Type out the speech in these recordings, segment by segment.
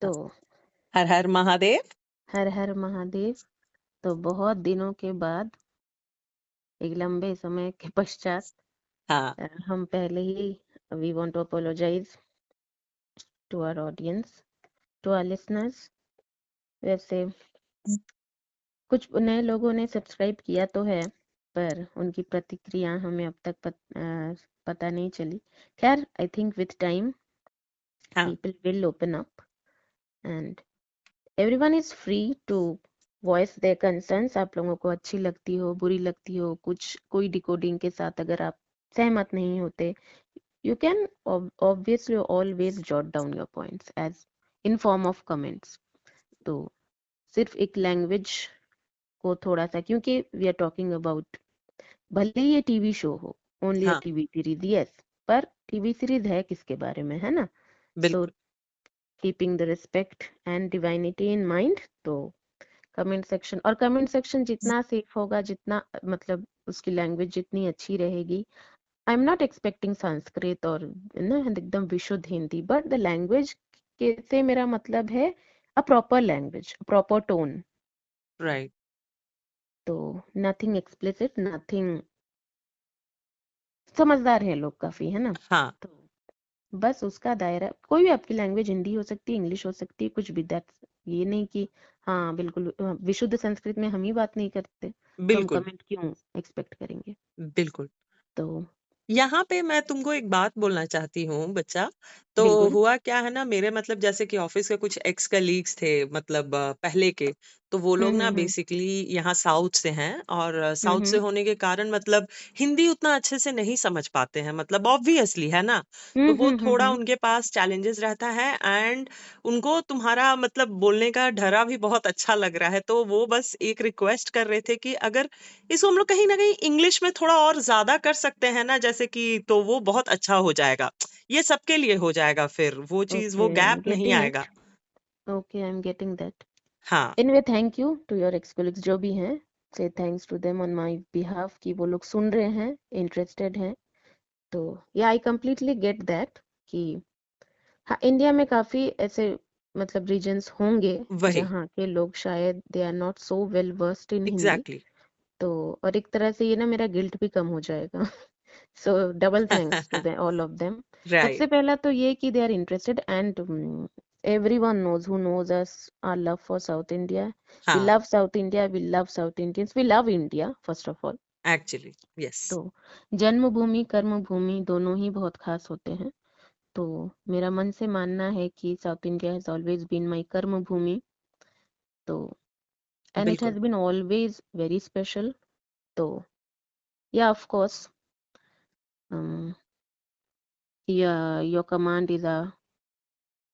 तो हर हर महादेव। हर हर महादेव। तो बहुत दिनों के बाद, एक लंबे समय के पश्चात, हाँ हम पहले ही we want to apologize to our audience, to our listeners. वैसे कुछ नए लोगों ने सब्सक्राइब किया तो है, पर उनकी प्रतिक्रिया हमें अब तक पता नहीं चली। खैर, आई थिंक विथ टाइम हाँ people will open up and everyone is free to voice their concerns। आप लोगों को अच्छी लगती हो, बुरी लगती हो, कुछ कोई डिकोडिंग के साथ अगर आप सहमत नहीं होते, you can obviously always jot down your points as in form of comments। तो सिर्फ एक लैंग्वेज को थोड़ा सा, क्योंकि वी आर टॉकिंग अबाउट, भले ही ये टीवी शो हो, ओनली अ हाँ टीवी सीरीज, यस, पर टीवी सीरीज है किसके बारे में, है ना? सो बिल्कुल। Keeping the respect and divinity in mind, तो कमेंट सेक्शन, और कमेंट सेक्शन जितना सेफ होगा, जितना मतलब उसकी लैंग्वेज जितनी अच्छी रहेगी, I am not expecting Sanskrit और ना एकदम विशुद्ध हिंदी, बट द लैंग्वेज के से मेरा मतलब है a proper language, proper tone. Right. तो नथिंग एक्सप्लिसिट, नथिंग, समझदार है लोग काफी, है ना? हाँ तो बस उसका दायरा, कोई भी आपकी लैंग्वेज, हिंदी हो सकती है, इंग्लिश हो सकती है, कुछ भी, दैट्स, ये नहीं कि हाँ बिल्कुल विशुद्ध संस्कृत में हम ही बात नहीं करते तो हम बिल्कुल कमेंट क्यों एक्सपेक्ट करेंगे? बिल्कुल। तो यहाँ पे मैं तुमको एक बात बोलना चाहती हूँ बच्चा। तो बिल्कुल। हुआ क्या है ना, मेरे मतलब जैसे कि ऑफिस के कुछ एक्स कलीग्स थे, मतलब पहले के। तो वो लोग ना हम्म। बेसिकली यहाँ साउथ से हैं, और साउथ से हम्म। होने के कारण मतलब हिंदी उतना अच्छे से नहीं समझ पाते हैं, मतलब ऑब्वियसली है ना। तो वो थोड़ा हम्म। उनके पास चैलेंजेस रहता है, एंड उनको तुम्हारा मतलब बोलने का ढरा भी बहुत अच्छा लग रहा है। तो वो बस एक रिक्वेस्ट कर रहे थे कि अगर इसको हम लोग कहीं ना कहीं इंग्लिश में थोड़ा और ज्यादा कर सकते हैं ना, जैसे कि, तो वो बहुत अच्छा हो जाएगा। ये सबके लिए हो जाएगा, फिर वो चीज, ओके, वो आई एम गैप नहीं गेटिंग इट। आएगा। Okay, I am getting that. हाँ anyway, thank you to your ex colleagues जो भी हैं, से thanks to them on my behalf कि वो लोग सुन रहे हैं, इंटरेस्टेड हैं। तो या आई कंप्लीटली गेट दैट कि हाँ, इंडिया में काफी ऐसे मतलब रीजन्स होंगे वही। जहाँ के लोग शायद they are not so well versed in Hindi. Exactly. तो और एक तरह से ये ना मेरा गिल्ट भी कम हो जाएगा। So double thanks to the all of them. Right. सबसे पहला तो ये कि they are interested and everyone knows who knows us our love for South India. We हाँ love South India, we love South Indians, we love India first of all। Actually yes. तो जन्मभूमि कर्मभूमि दोनों ही बहुत खास होते हैं। तो मेरा मन से मानना है कि south India has always been my कर्म भूमि। तो एंड इट बिल्कुल। Has been always very special. तो या of course, your command is a,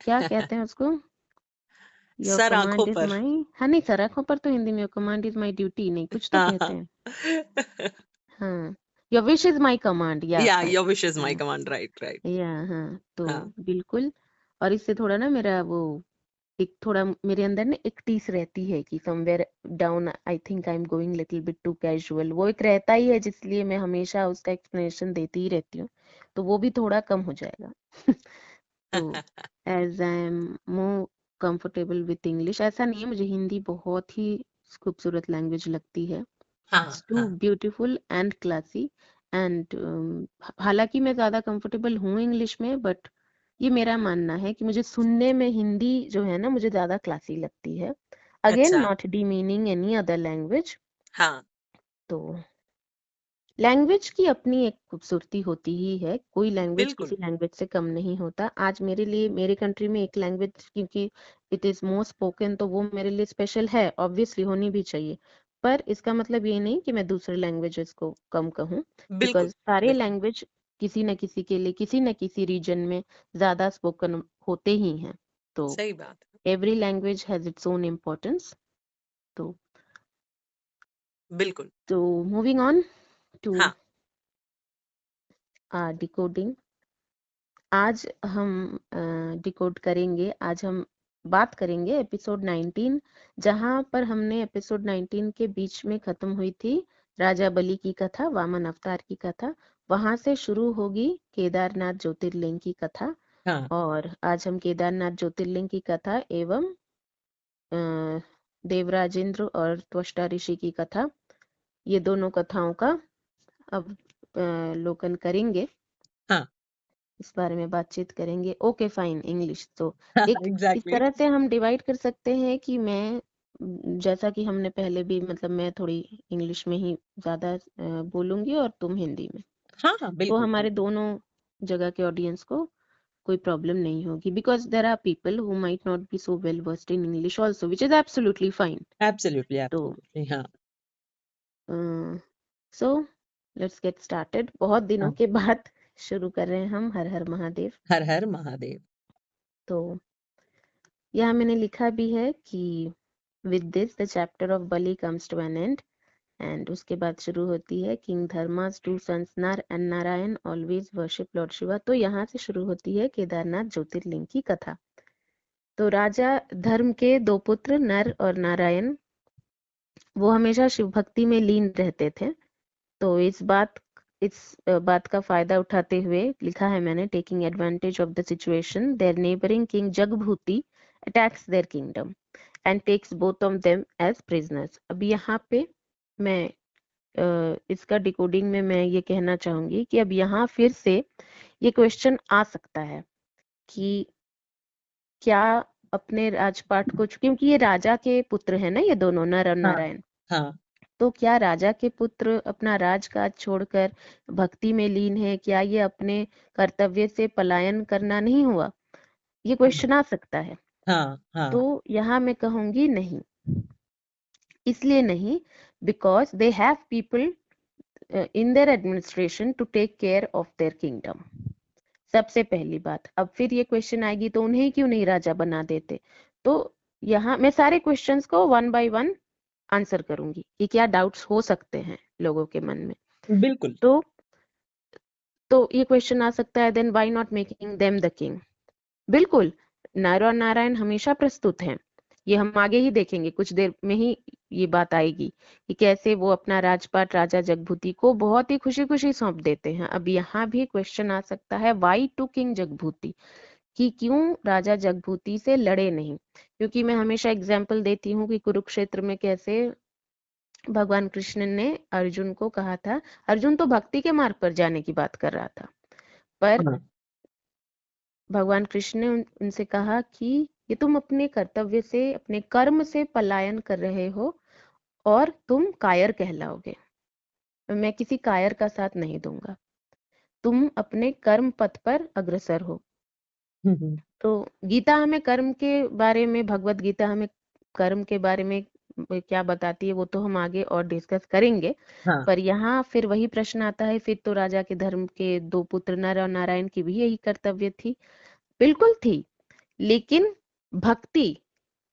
क्या कहते हैं उसको? योर सर आंखों कमांड इज पर। माई, हाँ नहीं सर, आंखों पर तो हिंदी में your command is my duty, नहीं कुछ तो हाँ कहते हाँ। हैं। हाँ, your wish is my command, या या your wish is my command, right right. या हाँ, तो हाँ बिल्कुल। और इससे थोड़ा ना मेरा वो, एक थोड़ा मेरे अंदर ना एक टीस रहती है कि somewhere down I think I am going little bit too casual, वो एक रहता ही है, जिसलिए मैं हमेशा उसका एक्सप्लेनेशन देती ही रहती हूँ। तो वो भी थोड़ा कम हो जाएगा। तो as I am more comfortable with English, ऐसा नहीं है, मुझे हिंदी बहुत ही खूबसूरत लैंग्वेज लगती है। हाँ इट्स टू हाँ ब्यूटीफुल एंड क्लासी एंड, हालांकि मैं ज्यादा कंफर्टेबल हूँ इंग्लिश में, बट ये मेरा मानना है कि मुझे सुनने में हिंदी जो है ना मुझे ज्यादा क्लासी लगती है। अगेन, अच्छा। Not demeaning any other language. हाँ तो लैंग्वेज की अपनी एक खूबसूरती होती ही है, कोई लैंग्वेज बिल्कुल। किसी लैंग्वेज से कम नहीं होता। आज मेरे लिए मेरे कंट्री में एक लैंग्वेज, क्योंकि इट इज मोर स्पोकन, तो वो मेरे लिए स्पेशल है, ऑब्वियसली होनी भी चाहिए। पर इसका मतलब ये नहीं कि मैं दूसरे लैंग्वेजेस को कम कहूँ, बिकॉज बिल्कुल सारे बिल्कुल। लैंग्वेज किसी न किसी के लिए, किसी न किसी रीजन में ज्यादा स्पोकन होते ही हैं। तो सही बात है। Every language has its own importance. तो बिल्कुल। तो मूविंग ऑन टू हाँ डिकोडिंग। आज हम डिकोड करेंगे, आज हम बात करेंगे एपिसोड 19, जहां पर हमने एपिसोड 19 के बीच में खत्म हुई थी राजा बलि की कथा, वामन अवतार की कथा। वहां से शुरू होगी केदारनाथ ज्योतिर्लिंग की कथा। हाँ और आज हम केदारनाथ ज्योतिर्लिंग की कथा एवं देवराजेंद्र और त्वष्टा ऋषि की कथा, ये दोनों कथाओं का अब लोकन करेंगे, हाँ इस बारे में बातचीत करेंगे। ओके फाइन, इंग्लिश तो एक इस एग्जैक्टली। तरह से हम डिवाइड कर सकते हैं कि मैं जैसा कि हमने पहले भी मतलब मैं थोड़ी इंग्लिश में ही ज्यादा बोलूंगी और तुम हिंदी में, हाँ हाँ तो बिल्कुल हमारे बिल्कुल। दोनों जगह के ऑडियंस को कोई प्रॉब्लम नहीं होगी, because there are people who might not be so well versed in English also, which is absolutely fine. Absolutely तो एब्सोल्युटली हाँ। So let's get started. बहुत दिनों हाँ। के बाद शुरू कर रहे हैं हम हर हर महादेव। हर हर महादेव। तो यहाँ मैंने लिखा भी है कि with this the chapter of Bali comes to an end, and उसके बाद शुरू होती है king Dharma's two sons Nar and Narayan always worship Lord Shiva. तो यहाँ से शुरू होती है केदारनाथ ज्योतिर्लिंग की कथा। तो राजा धर्म के दो पुत्र नर और नारायण, वो हमेशा शिव भक्ति में लीन रहते थे। तो इस बात का फायदा उठाते हुए लिखा है मैंने, taking advantage of the situation their neighbouring king Jagbhuti attacks their kingdom and takes both of them as prisoners. अब यहाँ पे मैं इसका डिकोडिंग में मैं ये कहना चाहूंगी कि अब यहाँ फिर से ये क्वेश्चन आ सकता है कि क्या अपने राजपाट को, क्योंकि ये राजा के पुत्र है ना, ये दोनों नर और हाँ नारायण, हाँ तो क्या राजा के पुत्र अपना राजकाज छोड़कर भक्ति में लीन है? क्या ये अपने कर्तव्य से पलायन करना नहीं हुआ? ये क्वेश्चन आ सकता है। हाँ हाँ। तो यहाँ मैं कहूंगी नहीं, इसलिए नहीं because they have people in their administration to take care of their kingdom. सबसे पहली बात, अब फिर ये क्वेश्चन आएगी तो उन्हें क्यों नहीं राजा बना देते? तो यहाँ मैं सारे क्वेश्चंस को वन बाय वन आंसर करूंगी कि क्या डाउट्स हो सकते हैं लोगों के मन में। बिल्कुल। तो ये क्वेश्चन आ सकता है, then why not making them the king? बिल्कुल, नर और नारायण हमेशा प्रस्तुत हैं। ये हम आगे ही देखेंगे, कुछ देर में ही ये बात आएगी कि कैसे वो अपना राजपाट राजा जगभूति को बहुत ही खुशी खुशी सौंप देते हैं। अब यहाँ भी क्वेश्चन आ सकता है, व्हाई टू किंग जगभूति, कि क्यों राजा जगभूति से लड़े नहीं? क्योंकि मैं हमेशा एग्जाम्पल देती हूँ कि कुरुक्षेत्र में कैसे भगवान कृष्ण ने अर्जुन को कहा था, अर्जुन तो भक्ति के मार्ग पर जाने की बात कर रहा था, पर हाँ भगवान कृष्ण ने उनसे कहा कि ये तुम अपने कर्तव्य से, अपने कर्म से पलायन कर रहे हो और तुम कायर कहलाओगे। मैं किसी कायर का साथ नहीं दूंगा, तुम अपने कर्म पथ पर अग्रसर हो। हम्म। तो गीता हमें कर्म के बारे में, भगवत गीता हमें कर्म के बारे में क्या बताती है वो तो हम आगे और डिस्कस करेंगे। हाँ पर यहाँ फिर वही प्रश्न आता है, फिर तो राजा के धर्म के दो पुत्र नर और नारायण की भी यही कर्तव्य थी। बिल्कुल थी, लेकिन भक्ति,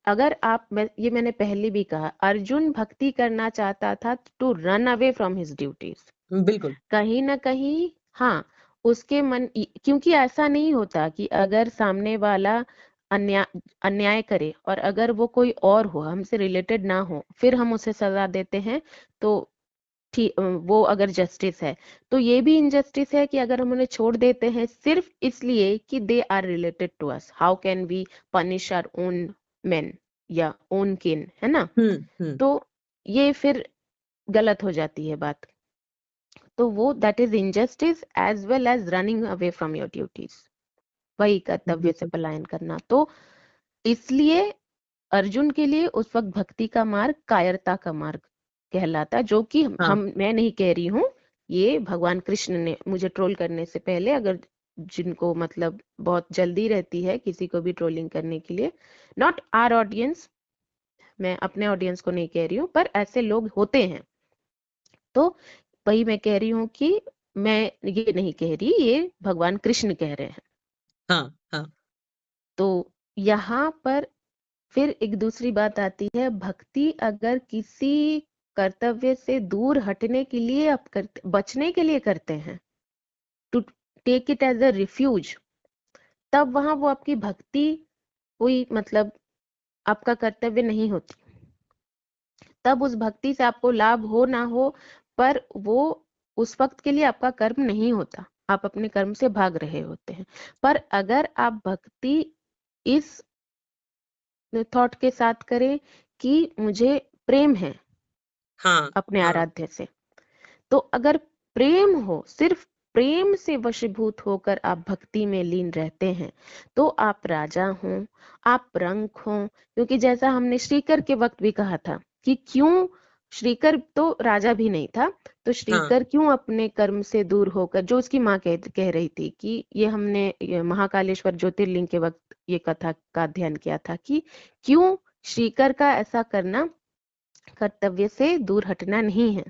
अगर आप ये मैंने पहले भी कहा, अर्जुन भक्ति करना चाहता था to run away from his duties. बिल्कुल। कहीं ना कहीं हाँ, उसके मन, क्योंकि ऐसा नहीं होता कि अगर सामने वाला अन्याय अन्याय करे और अगर वो कोई और हो, हमसे रिलेटेड ना हो, फिर हम उसे सजा देते हैं, तो ठीक वो अगर जस्टिस है, तो ये भी इनजस्टिस है कि अगर हम उन्हें छोड़ देते हैं सिर्फ इसलिए कि they are related to us, how can we punish our own men या ओन किन, है ना? हम्म। तो ये फिर गलत हो जाती है बात। तो वो that is injustice as well as running away from your duties, वही कर्तव्य से बिल्कुल। पलायन करना। तो इसलिए अर्जुन के लिए उस वक्त भक्ति का मार्ग कायरता का मार्ग कहलाता, जो कि हाँ हम मैं नहीं कह रही हूँ, ये भगवान कृष्ण ने, मुझे ट्रोल करने से पहले, अगर जिनको मतलब बहुत जल्दी रहती है किसी को भी ट्रोलिंग करने के लिए, नॉट आर ऑडियंस, मैं अपने ऑडियंस को नहीं कह रही हूँ, पर ऐसे लोग होते हैं। तो वही मैं कह रही हूँ कि मैं ये नहीं कह रही, ये भगवान कृष्ण कह रहे हैं। हाँ हाँ। तो यहाँ पर फिर एक दूसरी बात आती है, भक्ति अगर किसी कर्तव्य से दूर हटने के लिए आप बचने के लिए करते हैं, to take it as a refuge, तब वहां वो आपकी भक्ति कोई मतलब आपका कर्तव्य नहीं होती। तब उस भक्ति से आपको लाभ हो ना हो, पर वो उस वक्त के लिए आपका कर्म नहीं होता। आप अपने कर्म से भाग रहे होते हैं। पर अगर आप भक्ति इस थॉट के साथ करें कि मुझे प्रेम है हाँ, अपने हाँ, आराध्य से, तो अगर प्रेम हो, सिर्फ प्रेम से वशीभूत होकर आप भक्ति में लीन रहते हैं, तो आप राजा हों, आप रंक हों, क्योंकि जैसा हमने श्रीकर के वक्त भी कहा था कि क्यों श्रीकर तो राजा भी नहीं था, तो हाँ, श्रीकर क्यों अपने कर्म से दूर होकर, जो उसकी माँ कह रही थी कि ये महाकालेश्वर ज्योतिर्लिंग के वक्त ये कथा का अध्ययन किया था कि क्यों श्रीकर का ऐसा करना कर्तव्य से दूर हटना नहीं है।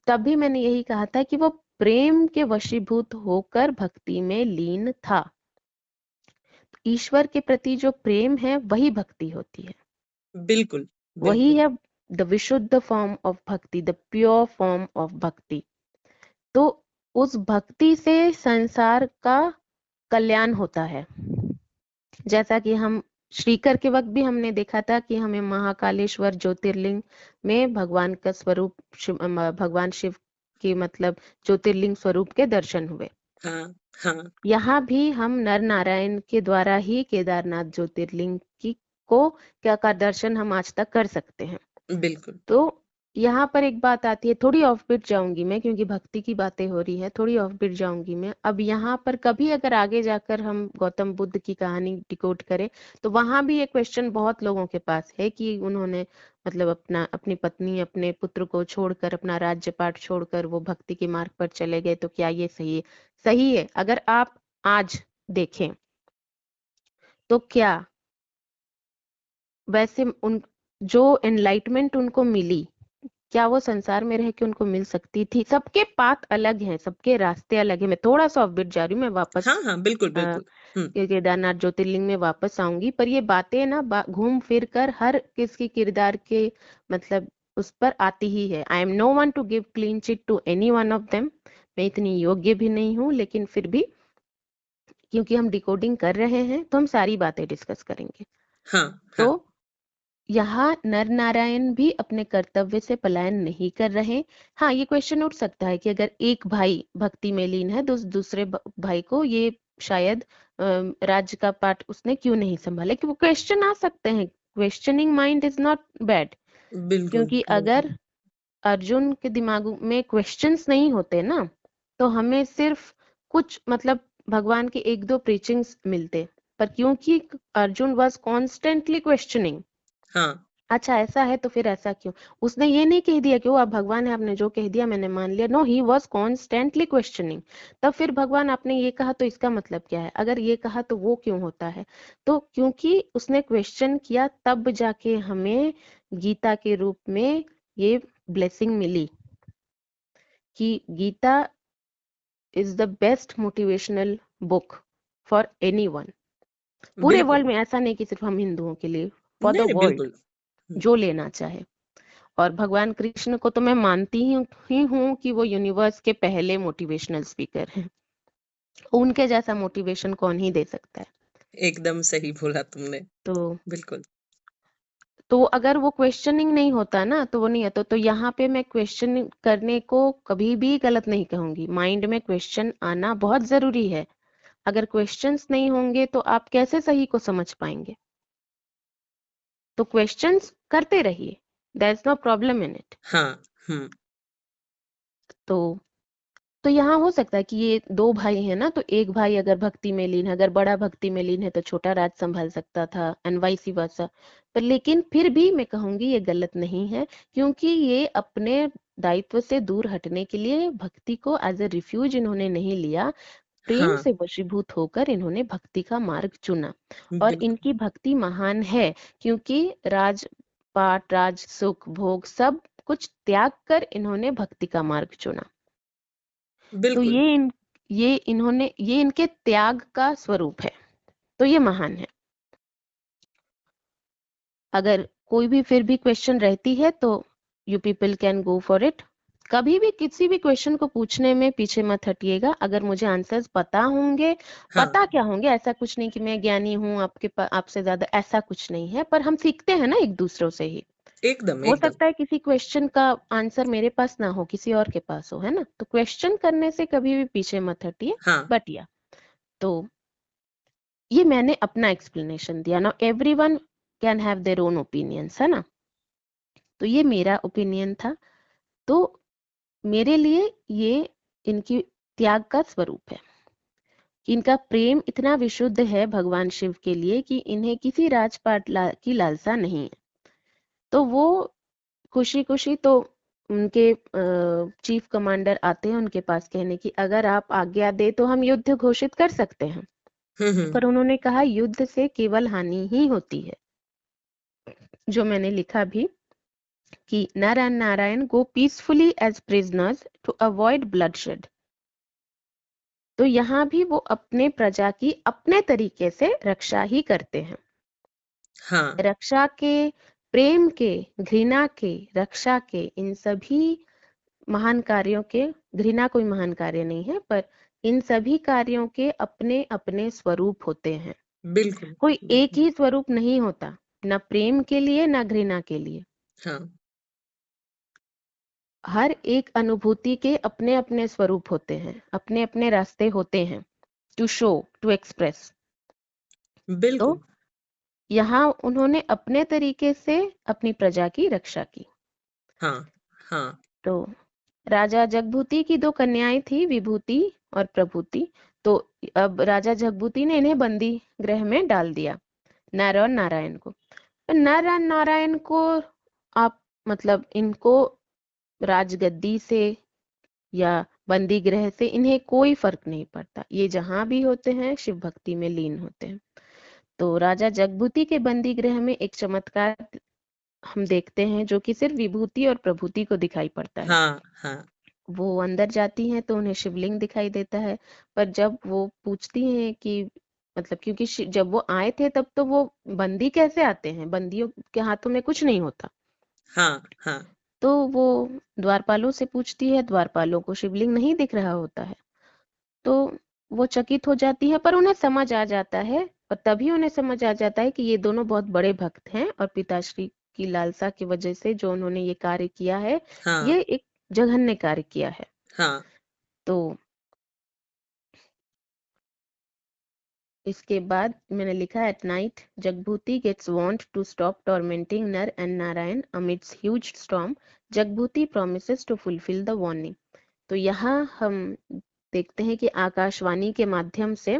तब भी मैंने यही कहा था कि वो प्रेम के वशीभूत होकर भक्ति में लीन था। ईश्वर के प्रति जो प्रेम है वही भक्ति होती है, बिल्कुल, वही बिल्कुल। है द विशुद्ध फॉर्म ऑफ भक्ति, द प्योर फॉर्म ऑफ भक्ति। तो उस भक्ति से संसार का कल्याण होता है। जैसा कि हम श्रीकर के वक्त भी हमने देखा था कि हमें महाकालेश्वर ज्योतिर्लिंग में भगवान का स्वरूप भगवान शिव के मतलब ज्योतिर्लिंग स्वरूप के दर्शन हुए। हाँ, हाँ, यहाँ भी हम नर नारायण के द्वारा ही केदारनाथ ज्योतिर्लिंग की को क्या का दर्शन हम आज तक कर सकते हैं। बिल्कुल। तो यहाँ पर एक बात आती है, थोड़ी ऑफ बीट जाऊंगी मैं क्योंकि भक्ति की बातें हो रही है, थोड़ी ऑफ बीट जाऊंगी मैं। अब यहाँ पर कभी अगर आगे जाकर हम गौतम बुद्ध की कहानी डिकोड करें, तो वहां भी ये क्वेश्चन बहुत लोगों के पास है कि उन्होंने मतलब अपनी पत्नी अपने पुत्र को छोड़कर, अपना राज्य पाट छोड़कर वो भक्ति के मार्ग पर चले गए, तो क्या ये सही है? सही है। अगर आप आज देखें तो क्या वैसे उन जो एनलाइटमेंट उनको मिली, क्या वो संसार में रह के उनको मिल सकती थी? सबके पाथ अलग हैं, सबके रास्ते अलग हैं। मैं थोड़ा सा ऑफ जा रही हूँ, मैं वापस हाँ, हाँ, बिल्कुल, अ, बिल्कुल। हुँ, केदारनाथ ज्योतिर्लिंग में वापस आऊंगी, पर ये बातें ना घूम फिर कर हर किसकी किरदार के मतलब उस पर आती ही है। I am no one to give clean chit to any one of them. मैं इतनी योग्य भी नहीं हूँ, लेकिन फिर भी क्योंकि हम डिकोडिंग कर रहे हैं तो हम सारी बातें डिस्कस करेंगे। हाँ, तो हाँ, यहाँ नर नारायण भी अपने कर्तव्य से पलायन नहीं कर रहे। हाँ, ये क्वेश्चन उठ सकता है कि अगर एक भाई भक्ति में लीन है, दूसरे भाई को ये शायद राज्य का पाठ उसने क्यों नहीं संभाला, कि वो क्वेश्चन आ सकते हैं। Questioning mind is not bad, बिल्कुल, क्योंकि बिल्कुल। अगर अर्जुन के दिमाग में क्वेश्चंस नहीं होते ना, तो हमें सिर्फ कुछ मतलब भगवान के एक दो प्रीचिंग्स मिलते। पर क्योंकि अर्जुन वाज कॉन्स्टेंटली क्वेश्चनिंग, हाँ, अच्छा ऐसा है तो फिर ऐसा क्यों? उसने ये नहीं कह दिया कि वो आप भगवान है, आपने जो कह दिया मैंने मान लिया। No, he was constantly questioning. तब फिर भगवान आपने ये कहा तो इसका मतलब क्या है, अगर ये कहा तो वो क्यों होता है? तो क्योंकि उसने क्वेश्चन किया, तब जाके हमें गीता के रूप में ये ब्लेसिंग मिली कि Gita is the best motivational book for anyone. पूरे बिल्कुल। वर्ल्ड में, ऐसा नहीं कि सिर्फ हम हिंदुओं के लिए, फॉर नहीं, द नहीं, वर्ल्ड, बिल्कुल। हुँ, जो लेना चाहे। और भगवान कृष्ण को तो मैं मानती ही हूँ कि वो यूनिवर्स के पहले मोटिवेशनल स्पीकर हैं। उनके जैसा मोटिवेशन कौन ही दे सकता है? एकदम सही बोला तुमने। तो बिल्कुल। अगर वो क्वेश्चनिंग नहीं होता ना, तो वो नहीं आता। तो यहाँ पे मैं क्वेश्चन करने को कभी भी गलत नहीं कहूंगी। माइंड में क्वेश्चन आना बहुत जरूरी है। अगर क्वेश्चंस नहीं होंगे तो आप कैसे सही को समझ पाएंगे? तो क्वेश्चंस करते रहिए, there is no problem in it. हाँ, हुँ, तो यहाँ हो सकता है कि ये दो भाई हैं ना, तो एक भाई अगर भक्ति में लीन है, अगर बड़ा भक्ति में लीन है, तो छोटा राज संभाल सकता था, एंड वाइस वर्सा। पर लेकिन फिर भी मैं कहूंगी ये गलत नहीं है, क्योंकि ये अपने दायित्व से दूर हटने के लिए भक्ति को एज ए रिफ्यूज इन्होंने नहीं लिया। प्रेम हाँ, से वशीभूत होकर इन्होंने भक्ति का मार्ग चुना। और बिल्कुल, इनकी भक्ति महान है, क्योंकि राजपाट, राज सुख भोग सब कुछ त्याग कर इन्होंने भक्ति का मार्ग चुना। तो बिल्कुल। ये इनके त्याग का स्वरूप है, तो ये महान है। अगर कोई भी फिर भी क्वेश्चन रहती है तो you people can go for it. कभी भी किसी भी क्वेश्चन को पूछने में पीछे मत हटिएगा। अगर मुझे आंसर्स पता होंगे, हाँ, पता क्या होंगे, ऐसा कुछ नहीं कि मैं ज्ञानी हूँ आपसे ज्यादा, ऐसा कुछ नहीं है। पर हम सीखते हैं ना एक दूसरों से ही। एकदम हो एकदम। सकता है किसी क्वेश्चन का आंसर मेरे पास ना हो, किसी और के पास हो, है ना? तो क्वेश्चन करने से कभी भी पीछे मत हटिए। हाँ बट या तो ये मैंने अपना एक्सप्लेनेशन दिया ना, everyone can have their own opinions, है ना? तो ये मेरा ओपिनियन था। तो मेरे लिए ये इनकी त्याग का स्वरूप है। इनका प्रेम इतना विशुद्ध है भगवान शिव के लिए कि इन्हें किसी राजपाट की लालसा नहीं है। तो वो खुशी खुशी तो उनके चीफ कमांडर आते हैं उनके पास कहने की, अगर आप आज्ञा दे तो हम युद्ध घोषित कर सकते हैं। हम्म। पर उन्होंने कहा युद्ध से केवल हानि ही होती है। जो मैंने लिखा भी कि Nar and Narayan go peacefully as prisoners to avoid bloodshed. तो यहाँ भी वो अपने प्रजा की अपने तरीके से रक्षा ही करते हैं। हाँ रक्षा के, प्रेम के, घृणा के, रक्षा के, इन सभी महान कार्यों के, घृणा कोई महान कार्य नहीं है, पर इन सभी कार्यों के अपने अपने स्वरूप होते हैं। बिल्कुल कोई एक बिल्कुल। ही स्वरूप नहीं होता, न प्रेम के लिए न घृणा के लिए। हाँ हर एक अनुभूति के अपने अपने स्वरूप होते हैं, अपने अपने रास्ते होते हैं टू शो, टू एक्सप्रेस। तो बिल्कुल। यहाँ उन्होंने अपने तरीके से अपनी प्रजा की रक्षा की। हाँ हाँ तो राजा जगभूति की दो कन्याएं थी, विभूति और प्रभूति। तो अब राजा जगभूति ने इन्हें बंदी गृह में डाल दिया, नर और नारायण को। नर और नारायण को आप मतलब इनको राजगद्दी से या बंदी गृह से इन्हें कोई फर्क नहीं पड़ता, ये जहां भी होते हैं शिव भक्ति में लीन होते हैं। तो राजा जगभूति के बंदी गृह में एक चमत्कार हम देखते हैं जो कि सिर्फ विभूति और प्रभूति को दिखाई पड़ता है। हाँ हाँ वो अंदर जाती हैं तो उन्हें शिवलिंग दिखाई देता है। पर जब वो पूछती हैं कि मतलब क्योंकि जब वो आए थे तब तो वो बंदी कैसे आते हैं, बंदियों के हाथों में कुछ नहीं होता। हाँ हाँ तो वो द्वारपालों से पूछती है, द्वारपालों को शिवलिंग नहीं दिख रहा होता है। तो वो चकित हो जाती है, पर उन्हें समझ आ जाता है, और तभी उन्हें समझ आ जाता है कि ये दोनों बहुत बड़े भक्त हैं और पिताश्री की लालसा की वजह से जो उन्होंने ये कार्य किया है, हाँ ये एक जघन्य कार्य किया है। हाँ तो इसके बाद मैंने लिखा, at night Jagbhuti gets want to stop tormenting Nar and Narayan amidst huge storm. Jagbhuti promises to fulfil the warning. तो यहाँ हम देखते हैं कि आकाशवाणी के माध्यम से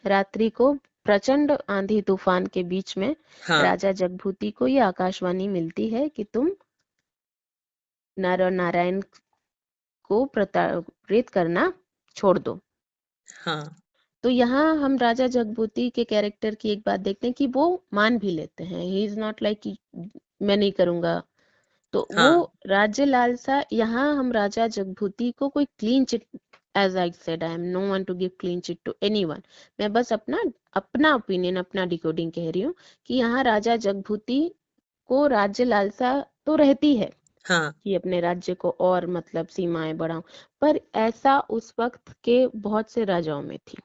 रात्रि को प्रचंड आंधी तूफान के बीच में हाँ राजा जगभूति को ये आकाशवाणी मिलती है कि तुम नर और नारायण को प्रताड़ित करना छोड़ दो। हाँ तो यहाँ हम राजा जगभूति के कैरेक्टर की एक बात देखते हैं कि वो मान भी लेते हैं, ही इज नॉट लाइक कि मैं नहीं करूंगा। तो वो हाँ राज्य लालसा, यहाँ हम राजा जगभूति को कोई clean chit, as I said I am no one to give clean chit to anyone. मैं बस अपना अपना ओपिनियन, अपना डिकोडिंग कह रही हूँ कि यहाँ राजा जगभूति को राज्य लालसा तो रहती है हाँ कि अपने राज्य को और मतलब सीमाएं बढ़ाऊं, पर ऐसा उस वक्त के बहुत से राजाओं में थी।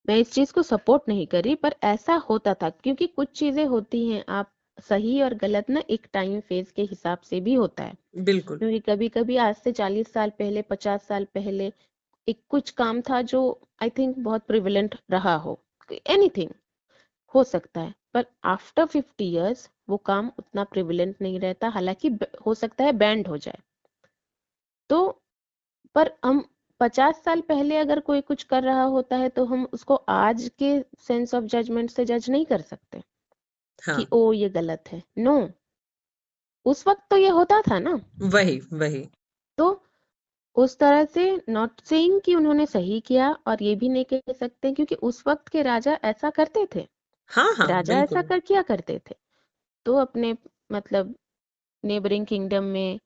मैं इस चीज को सपोर्ट नहीं करी, पर ऐसा होता था क्योंकि कुछ चीजें होती हैं, आप सही और गलत ना एक टाइम फेज के हिसाब से भी होता है। बिल्कुल। क्योंकि कभी कभी आज से 40 साल पहले, 50 साल पहले एक कुछ काम था जो आई थिंक बहुत प्रिविलेंट रहा हो, एनीथिंग हो सकता है, पर आफ्टर 50 years वो काम उतना प्रिविलेंट नहीं रहता, हालांकि हो सकता है बैंड हो जाए। तो पर हम 50 साल पहले अगर कोई कुछ कर रहा होता है तो हम उसको आज के सेंस ऑफ जजमेंट से जज नहीं कर सकते कि हाँ ओ ये गलत है। नो, उस वक्त तो ये होता था ना। वही वही। तो उस तरह से नॉट सेइंग कि उन्होंने सही किया, और ये भी नहीं कह सकते क्योंकि उस वक्त के राजा ऐसा करते थे, हाँ हाँ राजा ऐसा बिल्कुल। कर किया करते थे। तो अपने मतलब नेबरिंग किंगडम में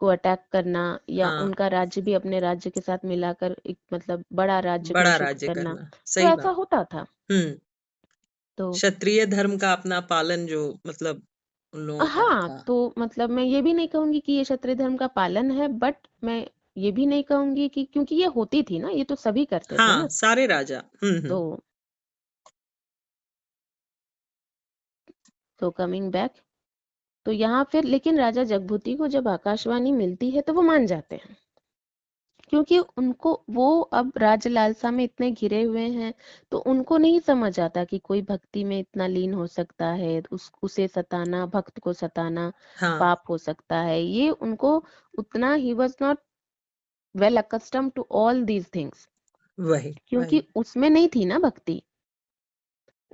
को अटैक करना, या हाँ उनका राज्य भी अपने राज्य के साथ मिलाकर एक मतलब बड़ा राज्य बड़ा घोषित राज्य करना, करना, तो सही ऐसा बात। होता था। हम्म। तो क्षत्रिय धर्म का अपना पालन जो मतलब उन लोगों का हाँ, था। तो मतलब मैं ये भी नहीं कहूंगी कि ये क्षत्रिय धर्म का पालन है, बट मैं ये भी नहीं कहूंगी कि क्योंकि ये होती थी ना, ये तो सभी करते थे हाँ ना। सारे राजा। तो सो कमिंग बैक, तो यहाँ फिर लेकिन राजा जगभूति को जब आकाशवाणी मिलती है तो वो मान जाते हैं, क्योंकि उनको वो अब राजलालसा में इतने घिरे हुए हैं, तो उनको नहीं समझ आता कि कोई भक्ति में इतना लीन हो सकता है, उसे सताना, भक्त को सताना हाँ पाप हो सकता है। ये उनको उतना, he was not well accustomed to all these things, वही क्योंकि वही उसमें नहीं थी ना भक्ति।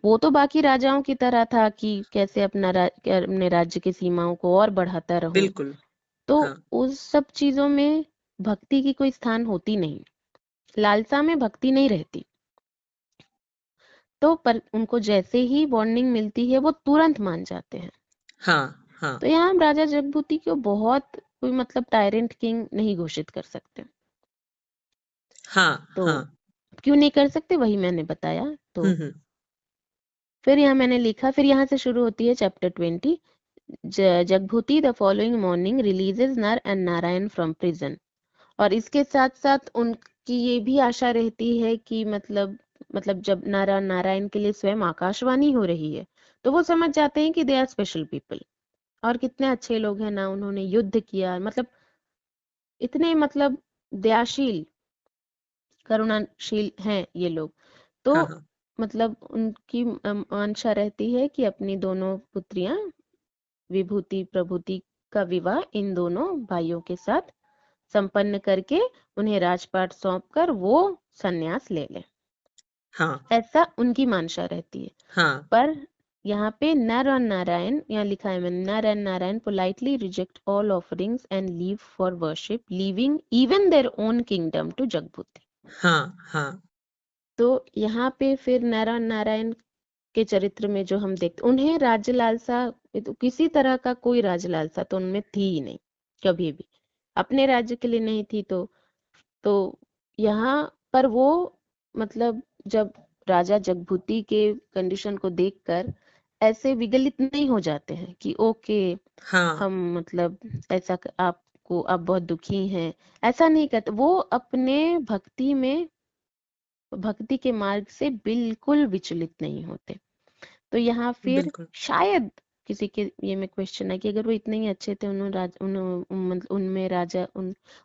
वो तो बाकी राजाओं की तरह था कि कैसे अपने राज्य की सीमाओं को और बढ़ाता रहूं, बिल्कुल। तो हाँ उस सब चीजों में भक्ति की कोई स्थान होती नहीं, लालसा में भक्ति नहीं रहती। तो पर उनको जैसे ही वार्निंग मिलती है वो तुरंत मान जाते हैं। हाँ हाँ तो यहाँ हम राजा जगभूति को बहुत कोई मतलब टायरेंट किंग नहीं घोषित कर सकते। हाँ तो हाँ। क्यों नहीं कर सकते वही मैंने बताया। तो हम्म। फिर यहाँ मैंने लिखा, फिर यहाँ से शुरू होती है chapter 20। Jagbhuti the following morning releases Nar and Narayan from prison. और इसके साथ साथ उनकी ये भी आशा रहती है कि मतलब जब नारायण के लिए स्वयं आकाशवाणी हो रही है तो वो समझ जाते हैं कि दे आर स्पेशल पीपल, और कितने अच्छे लोग हैं ना, उन्होंने युद्ध किया, मतलब इतने मतलब दयाशील करुणाशील हैं ये लोग। तो हाँ हाँ मतलब उनकी आशा रहती है कि अपनी दोनों पुत्रियां विभूति प्रभूति का विवाह इन दोनों भाइयों के साथ संपन्न करके उन्हें राजपाट सौंपकर वो संन्यास ले ले, हाँ ऐसा उनकी मानसा रहती है। हाँ। पर यहाँ पे नर और नारायण, यहाँ लिखा है मैंने, Nar and Narayan politely reject all offerings and leave for worship, leaving even their own kingdom to Jagbhuti. हाँ हाँ। तो यहाँ पे फिर नर और नारायण के चरित्र में जो हम देखते, उन्हें राज्य लालसा, तो किसी तरह का कोई राज्य लालसा तो उनमें थी ही नहीं, कभी भी अपने राज्य के लिए नहीं थी। तो यहाँ पर वो मतलब जब राजा जगभूति के कंडीशन को देखकर ऐसे विगलित नहीं हो जाते हैं कि ओके हाँ हम मतलब आपको आप बहुत दुखी हैं, ऐसा नहीं करते। वो अपने भक्ति के मार्ग से बिल्कुल विचलित नहीं होते। तो यहाँ फिर बिल्कुल। शायद किसी के ये में क्वेश्चन है कि अगर वो इतने ही अच्छे थे, मतलब उनमें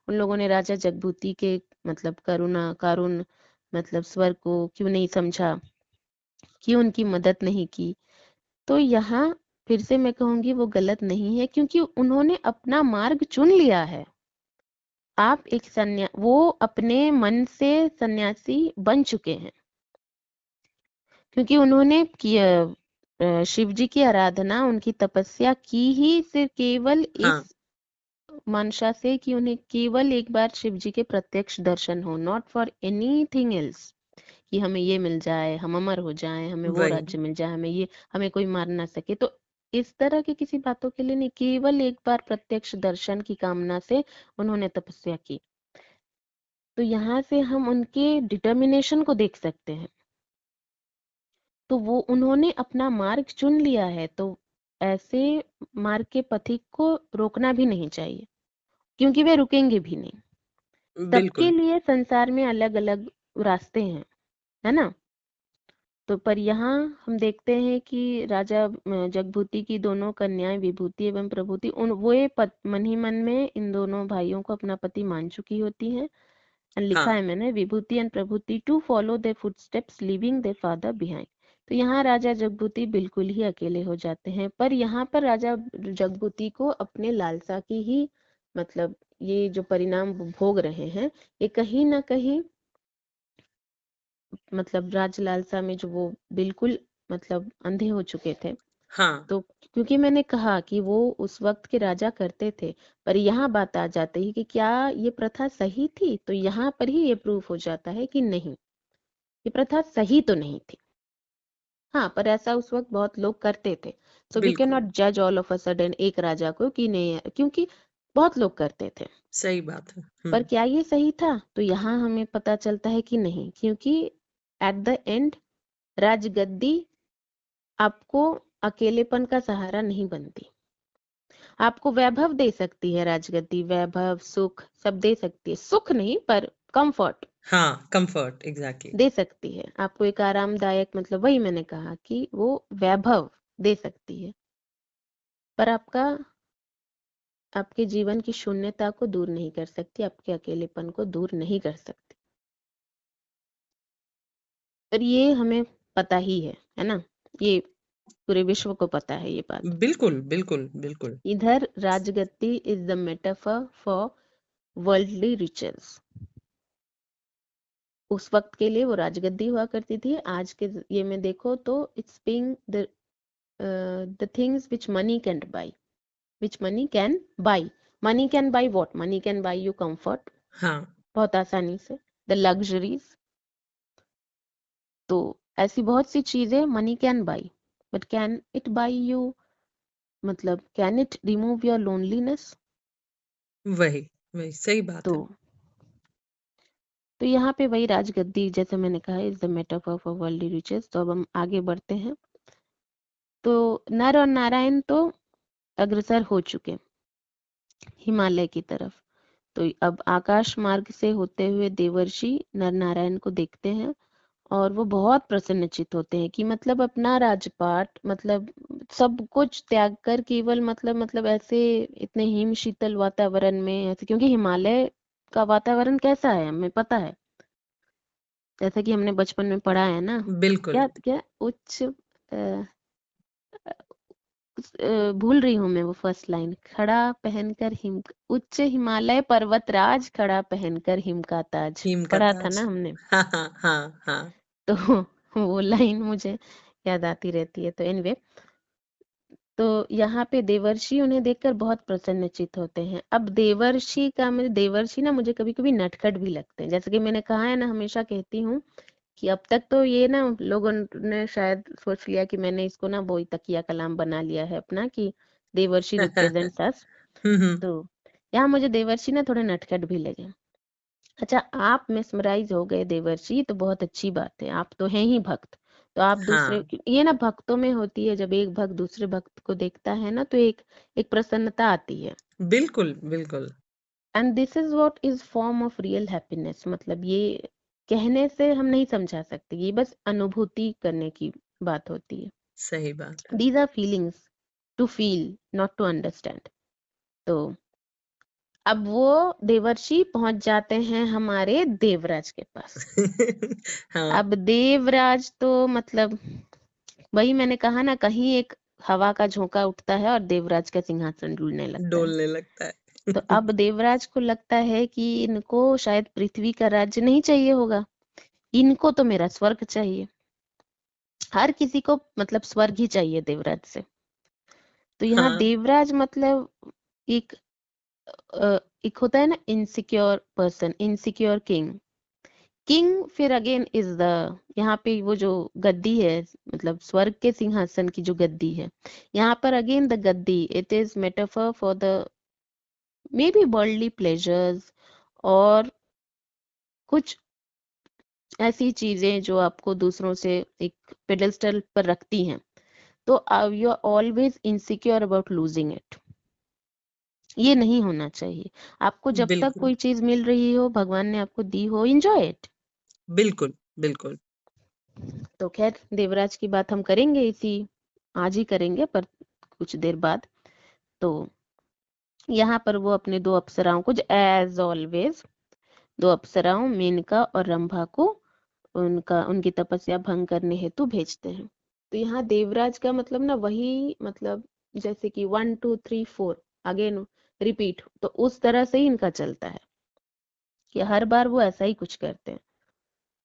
उन लोगों ने राजा जगभूति के मतलब कारुण मतलब स्वर को क्यों नहीं समझा, क्यों उनकी मदद नहीं की। तो यहाँ फिर से मैं कहूंगी वो गलत नहीं है, क्योंकि उन्होंने अपना मार्ग चुन लिया है। आप वो अपने मन से सन्यासी बन चुके हैं, क्योंकि उन्होंने शिव जी की आराधना, उनकी तपस्या की ही सिर्फ केवल हाँ इस मंशा से कि उन्हें केवल एक बार शिव जी के प्रत्यक्ष दर्शन हो, नॉट फॉर एनीथिंग एल्स, कि हमें ये मिल जाए, हम अमर हो जाएं, हमें वो वही। राज्य मिल जाए, हमें कोई मार ना सके। तो इस तरह की किसी बातों के लिए नहीं, केवल एक बार प्रत्यक्ष दर्शन की कामना से उन्होंने तपस्या की। तो यहाँ से हम उनके डिटर्मिनेशन को देख सकते हैं। तो वो उन्होंने अपना मार्ग चुन लिया है, तो ऐसे मार्ग के पथिक को रोकना भी नहीं चाहिए, क्योंकि वे रुकेंगे भी नहीं। सबके बिल्कुल। लिए संसार में अलग अलग रास्ते हैं, है ना। तो पर यहाँ हम देखते हैं कि राजा जगभूति की दोनों कन्याएं विभूति एवं प्रभूति मन ही मन में इन दोनों भाइयों को अपना पति मान चुकी होती हैं। लिखा हाँ है मैंने, Vibhuti and Prabhuti to follow their footsteps leaving their father behind. तो यहाँ राजा जगभूति बिल्कुल ही अकेले हो जाते हैं। पर यहाँ पर राजा जगभूति को अपने लालसा की ही मतलब ये जो परिणाम वो भोग रहे हैं, ये कहीं ना कहीं मतलब राज लालसा में जो वो बिल्कुल मतलब अंधे हो चुके थे। हाँ। तो क्योंकि मैंने कहा कि वो उस वक्त के राजा करते थे, पर यहाँ बात आ जाती है कि क्या ये प्रथा सही थी, तो यहाँ पर ही ये प्रूफ हो जाता है कि नहीं, ये प्रथा सही तो नहीं थी। हाँ, पर ऐसा उस वक्त बहुत लोग करते थे। सो वी कैन बिल्कुल। नॉट जज ऑल ऑफ अ सडन एक राजा को कि नहीं, क्योंकि बहुत लोग करते थे। सही बात है। पर क्या ये सही था, तो यहाँ हमें पता चलता है कि नहीं, क्योंकि एट द एंड राजगद्दी आपको अकेलेपन का सहारा नहीं बनती। आपको वैभव दे सकती है राजगद्दी, वैभव सुख सब दे सकती है, सुख नहीं पर कंफर्ट हाँ कंफर्ट एग्जैक्टली। दे सकती है आपको, एक आरामदायक मतलब वही मैंने कहा कि वो वैभव दे सकती है। पर आपके जीवन की शून्यता को दूर नहीं कर सकती, आपके अकेलेपन को दूर नहीं कर सकती। और ये हमें पता ही है ना, ये पूरे विश्व को पता है ये बात। बिल्कुल बिल्कुल बिल्कुल। इधर राजगद्दी is the metaphor for worldly riches. उस वक्त के लिए वो राजगद्दी हुआ करती थी, आज के ये में देखो तो it's being the things which money can by, which money can buy. Money can buy what? Money can buy you comfort हाँ बहुत आसानी से, the luxuries। तो ऐसी बहुत सी चीजें money can buy, but can it buy you, मतलब can it remove your loneliness? वही वही सही बात तो है। तो यहाँ पे वही राजगद्दी, जैसे मैंने कहा, is the metaphor for worldly riches. तो अब हम आगे बढ़ते हैं। तो नर और नारायण तो अग्रसर हो चुके हिमालय की तरफ। तो अब आकाश मार्ग से होते हुए देवर्षि नर नारायण को देखते हैं और वो बहुत प्रसन्नचित होते हैं कि मतलब अपना राजपाट, मतलब सब कुछ त्याग कर केवल मतलब ऐसे इतने हिम शीतल वातावरण में ऐसे, क्योंकि हिमालय का वातावरण कैसा है हमें पता है, जैसा कि हमने बचपन में पढ़ा है ना। बिल्कुल। क्या क्या उच्च भूल रही हूँ मैं वो फर्स्ट लाइन, खड़ा पहनकर हिम, उच्च हिमालय पर्वतराज खड़ा पहनकर हिम का ताज, हिम का पढ़ा था ताज। ना हमने। हाँ हाँ हाँ हाँ। तो वो लाइन मुझे याद आती रहती है। तो एनीवे, तो यहाँ पे देवर्षि उन्हें देखकर बहुत प्रसन्नचित होते हैं। अब देवर्षि का, मुझे देवर्षि ना मुझे कभी कभी नटखट भी लगते हैं, जैसे कि मैंने कहा है ना, हमेशा कहती हूँ कि अब तक तो ये ना लोगों ने शायद सोच लिया कि मैंने इसको ना वो तकिया कलाम बना लिया है अपना, कि देवर्षि रिप्रेजेंट्स अस। हम्म। तो यहाँ मुझे देवर्षि ना थोड़े नटखट भी लगे। अच्छा, आप मेस्मराइज हो गए देवर्षि, तो बहुत अच्छी बात है, आप तो हैं ही भक्त। तो आप दूसरे, हाँ ये ना भक्तों में होती है, जब एक भक्त दूसरे भक्त को देखता है ना तो एक एक प्रसन्नता आती है। बिल्कुल बिल्कुल। And this is what is form of real happiness, मतलब ये कहने से हम नहीं समझा सकते, ये बस अनुभूति करने की बात होती है। सही बात है। These are feelings to feel, not to understand. तो अब वो देवर्षि पहुंच जाते हैं हमारे देवराज के पास। हाँ। अब देवराज तो मतलब वही मैंने कहा ना, कहीं एक हवा का झोंका उठता है और देवराज का सिंहासन डूलने लगता है। डोलने लगता है। तो अब देवराज को लगता है कि इनको शायद पृथ्वी का राज्य नहीं चाहिए होगा, इनको तो मेरा स्वर्ग चाहिए। हर किसी को मतलब स्वर्ग ही चाहिए देवराज से। तो यहाँ हाँ देवराज मतलब एक एक होता है ना insecure person, insecure king. King फिर अगेन इज द, यहाँ पे वो जो गद्दी है, मतलब स्वर्ग के सिंहासन की जो गद्दी है, यहाँ पर again the Gaddi, it is metaphor for the may be worldly pleasures, और कुछ ऐसी चीजें जो आपको दूसरों से एक पेडेस्टल पर रखती हैं। तो you are always insecure about losing it, ये नहीं होना चाहिए। आपको जब तक बिल्कुल कोई चीज मिल रही हो, भगवान ने आपको दी हो, एंजॉय इट। बिल्कुल बिल्कुल। तो खैर, देवराज की बात हम करेंगे इसी, आज ही करेंगे, पर कुछ देर बाद। तो यहाँ पर वो अपने दो अप्सराओं को, एज ऑलवेज, दो अप्सराओं मेनका और रंभा को उनकी तपस्या भंग करने हेतु भेजते हैं। तो यहाँ देवराज का मतलब ना वही, मतलब जैसे कि 1 2 3 4 अगेन रिपीट, तो उस तरह से ही इनका चलता है कि हर बार वो ऐसा ही कुछ करते हैं।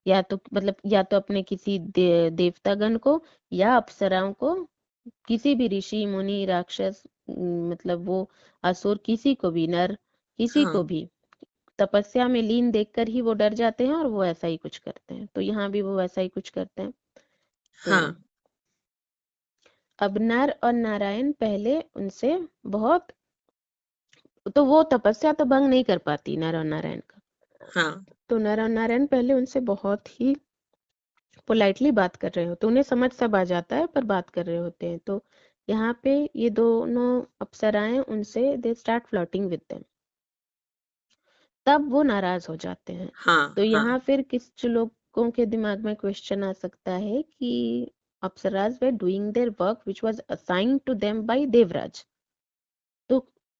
या तो मतलब या तो अपने किसी देवतागण को या अप्सराओं को, किसी भी ऋषि मुनि राक्षस, मतलब वो असुर, किसी को भी, नर किसी हाँ को भी तपस्या में लीन देखकर ही वो डर जाते हैं और वो ऐसा ही कुछ करते हैं। तो यहाँ भी वो ऐसा ही कुछ करते हैं। तो हाँ अब नर और नारायण पहले उनसे बहुत, तो वो तपस्या तो भंग नहीं कर पाती नर और नारायण का। हाँ तो नर और नारायण पहले उनसे बहुत ही पोलाइटली बात कर रहे होते, उन्हें समझ सब आ जाता है पर बात कर रहे होते हैं। तो यहाँ पे ये दोनों अप्सराएं उनसे they start flirting with them, तब वो नाराज हो जाते हैं। हाँ तो हाँ यहाँ फिर किस लोगों के दिमाग में क्वेश्चन आ सकता है कि apsaras were doing their work which was assigned to them by Devraj,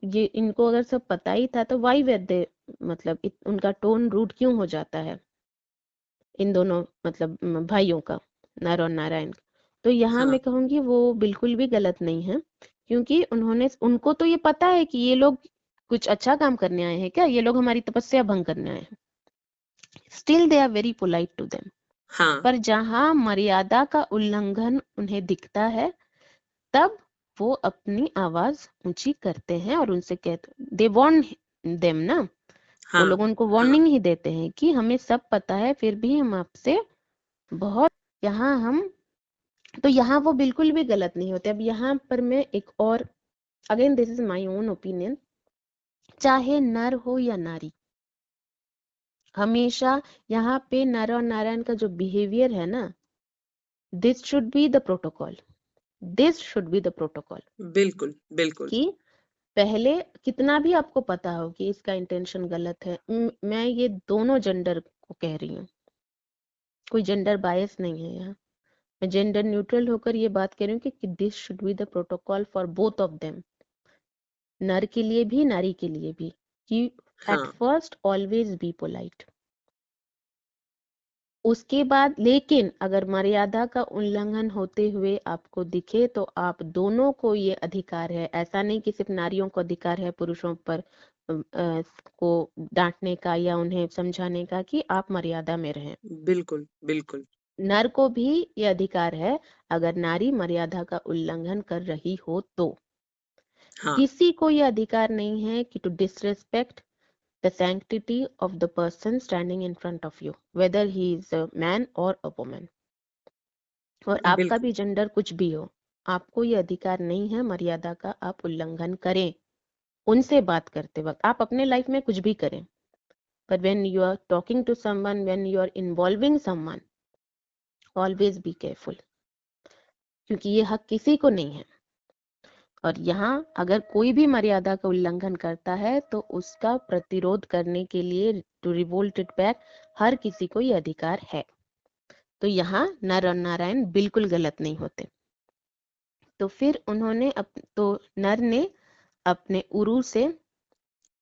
ये इनको अगर सब पता ही था तो वाई वर दे, मतलब उनका टोन रूड क्यों हो जाता है इन दोनों मतलब भाइयों का, नर और नारायण का। तो यहाँ हाँ मैं कहूंगी वो बिल्कुल भी गलत नहीं है, क्योंकि उनको तो ये पता है कि ये लोग कुछ अच्छा काम करने आए हैं क्या, ये लोग हमारी तपस्या भंग करने आए हैं। Still they are very polite to them. हाँ पर जहां मर्यादा का उल्लंघन उन्हें दिखता है, तब वो अपनी आवाज ऊंची करते हैं और उनसे कहते, दे वार्न देम ना, वो हाँ लोग उनको हाँ वार्निंग ही देते हैं कि हमें सब पता है फिर भी हम आपसे बहुत, यहाँ हम, तो यहाँ वो बिल्कुल भी गलत नहीं होते। अब यहाँ पर मैं एक और, again this is my own opinion, चाहे नर हो या नारी, हमेशा यहाँ पे नर और नारायण का जो बिहेवियर है ना, this should be the protocol, this should be the protocol. बिल्कुल बिल्कुल। कि पहले कितना भी आपको पता हो कि इसका इंटेंशन गलत है, मैं ये दोनों जेंडर को कह रही हूँ, कोई जेंडर बायस नहीं है यहाँ, मैं जेंडर न्यूट्रल होकर ये बात कह रही हूँ कि this should be the protocol for both of them, नर के लिए भी नारी के लिए भी, कि एट हाँ फर्स्ट ऑलवेज बी पोलाइट। उसके बाद लेकिन अगर मर्यादा का उल्लंघन होते हुए आपको दिखे तो आप दोनों को ये अधिकार है, ऐसा नहीं कि सिर्फ नारियों को अधिकार है पुरुषों पर को डांटने का या उन्हें समझाने का कि आप मर्यादा में रहें। बिल्कुल बिल्कुल। नर को भी ये अधिकार है, अगर नारी मर्यादा का उल्लंघन कर रही हो तो। हाँ किसी को ये अधिकार नहीं है कि to disrespect the sanctity of the person standing in front of you, whether he is a man or a woman, और आपका बिल्कुल भी जेंडर कुछ भी हो, आपको ये अधिकार नहीं है मर्यादा का आप उल्लंघन करें उनसे बात करते वक्त। आप अपने लाइफ में कुछ भी करें, पर when you are talking to someone, when you are involving someone, always be careful, क्योंकि ये हक किसी को नहीं है। और यहाँ अगर कोई भी मर्यादा का उल्लंघन करता है तो उसका प्रतिरोध करने के लिए, टू रिवोल्ट इट बैक, हर किसी को ये अधिकार है। तो यहाँ नर और नारायण बिल्कुल गलत नहीं होते। तो फिर उन्होंने तो नर ने अपने उरु से,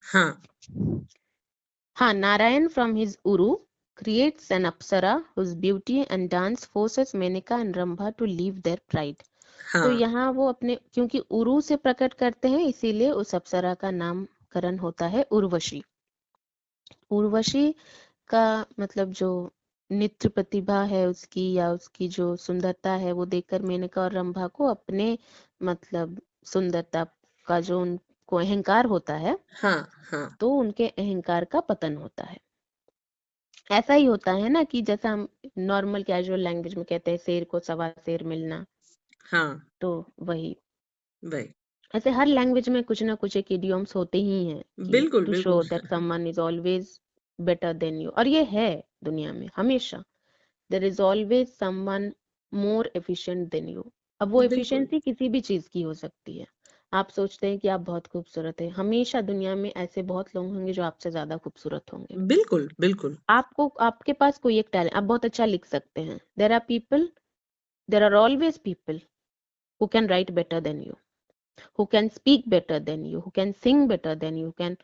हाँ हाँ, Narayan from his uru creates an apsara whose beauty and dance forces Menaka and Rambha to leave their pride। तो हाँ यहाँ वो अपने, क्योंकि उरु से प्रकट करते हैं इसीलिए उस अप्सरा का नामकरण होता है उर्वशी। उर्वशी का मतलब जो नृत्य प्रतिभा है उसकी, या उसकी जो सुंदरता है, वो देखकर मेनका और रंभा को अपने मतलब सुंदरता का जो उनको अहंकार होता है, हाँ हाँ तो उनके अहंकार का पतन होता है। ऐसा ही होता है ना कि जैसा हम नॉर्मल कैजुअल लैंग्वेज में कहते हैं शेर को सवा शेर मिलना, हाँ तो वही, भाई ऐसे हर लैंग्वेज में कुछ ना कुछ एक इडियम्स होते ही हैं कि बिल्कुल टू बिल्कुल। Show that someone is always better than you, और ये है दुनिया में हमेशा, there is always someone more efficient than you. अब वो बिल्कुल एफिशिएंसी किसी भी चीज की हो सकती है। आप सोचते हैं कि आप बहुत खूबसूरत है, हमेशा दुनिया में ऐसे बहुत लोग होंगे जो आपसे ज्यादा खूबसूरत होंगे। बिल्कुल बिल्कुल। आपको, आपके पास कोई एक टैलेंट, आप बहुत अच्छा लिख सकते हैं, there are people, there are always people who can write better than you, who can speak better than you, who can sing better than you, who can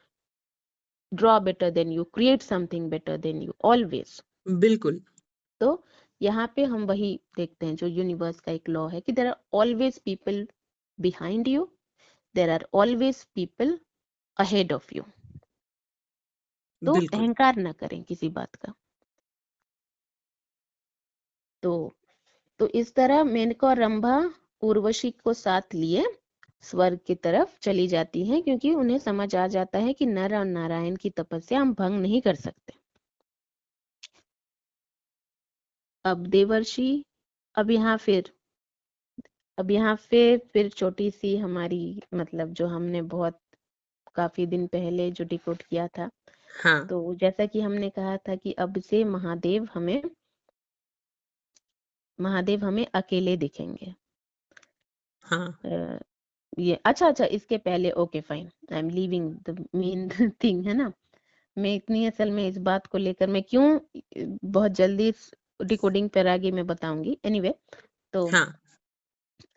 draw better than you, create something better than you, always। बिल्कुल तो यहाँ पे हम वही देखते हैं जो universe का एक लॉ है कि there are always people behind you, there are always people ahead of you. तो बिल्कुल। अहंकार ना करें किसी बात का। तो इस तरह मेनका और रंभा उर्वशी को साथ लिए स्वर्ग की तरफ चली जाती हैं, क्योंकि उन्हें समझ आ जाता है कि नर और नारायण की तपस्या हम भंग नहीं कर सकते। अब देवर्षि, अब यहाँ फिर अब यहाँ फिर छोटी सी हमारी, मतलब जो हमने बहुत काफी दिन पहले जो डिकोड किया था, हाँ तो जैसा कि हमने कहा था कि अब से महादेव हमें अकेले दिखेंगे। हाँ ये अच्छा, इसके पहले, okay fine, I am leaving the main thing, है ना। मैं इतनी असल में इस बात को लेकर मैं क्यों बहुत जल्दी डिकोडिंग पर आगे मैं बताऊंगी। एनीवे, तो हाँ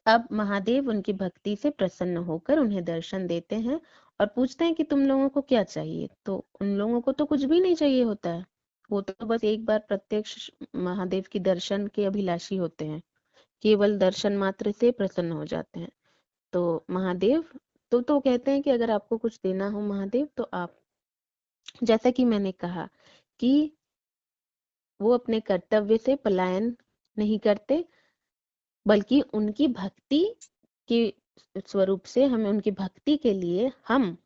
अब महादेव उनकी भक्ति से प्रसन्न होकर उन्हें दर्शन देते हैं और पूछते हैं कि तुम लोगों को क्या चाहिए, तो उन लोगों को तो कुछ भी नहीं चाहिए होता है। वो तो बस एक बार प्रत्यक्ष महादेव की दर्शन के अभिलाषी होते हैं, केवल दर्शन मात्र से प्रसन्न हो जाते हैं। तो महादेव तो कहते हैं कि अगर आपको कुछ देना हो महादेव, तो आप, जैसा कि मैंने कहा कि वो अपने कर्तव्य से पलायन नहीं करते, बल्कि उनकी भक्ति के स्वरूप से हमें, उनकी भक्ति के लिए, हम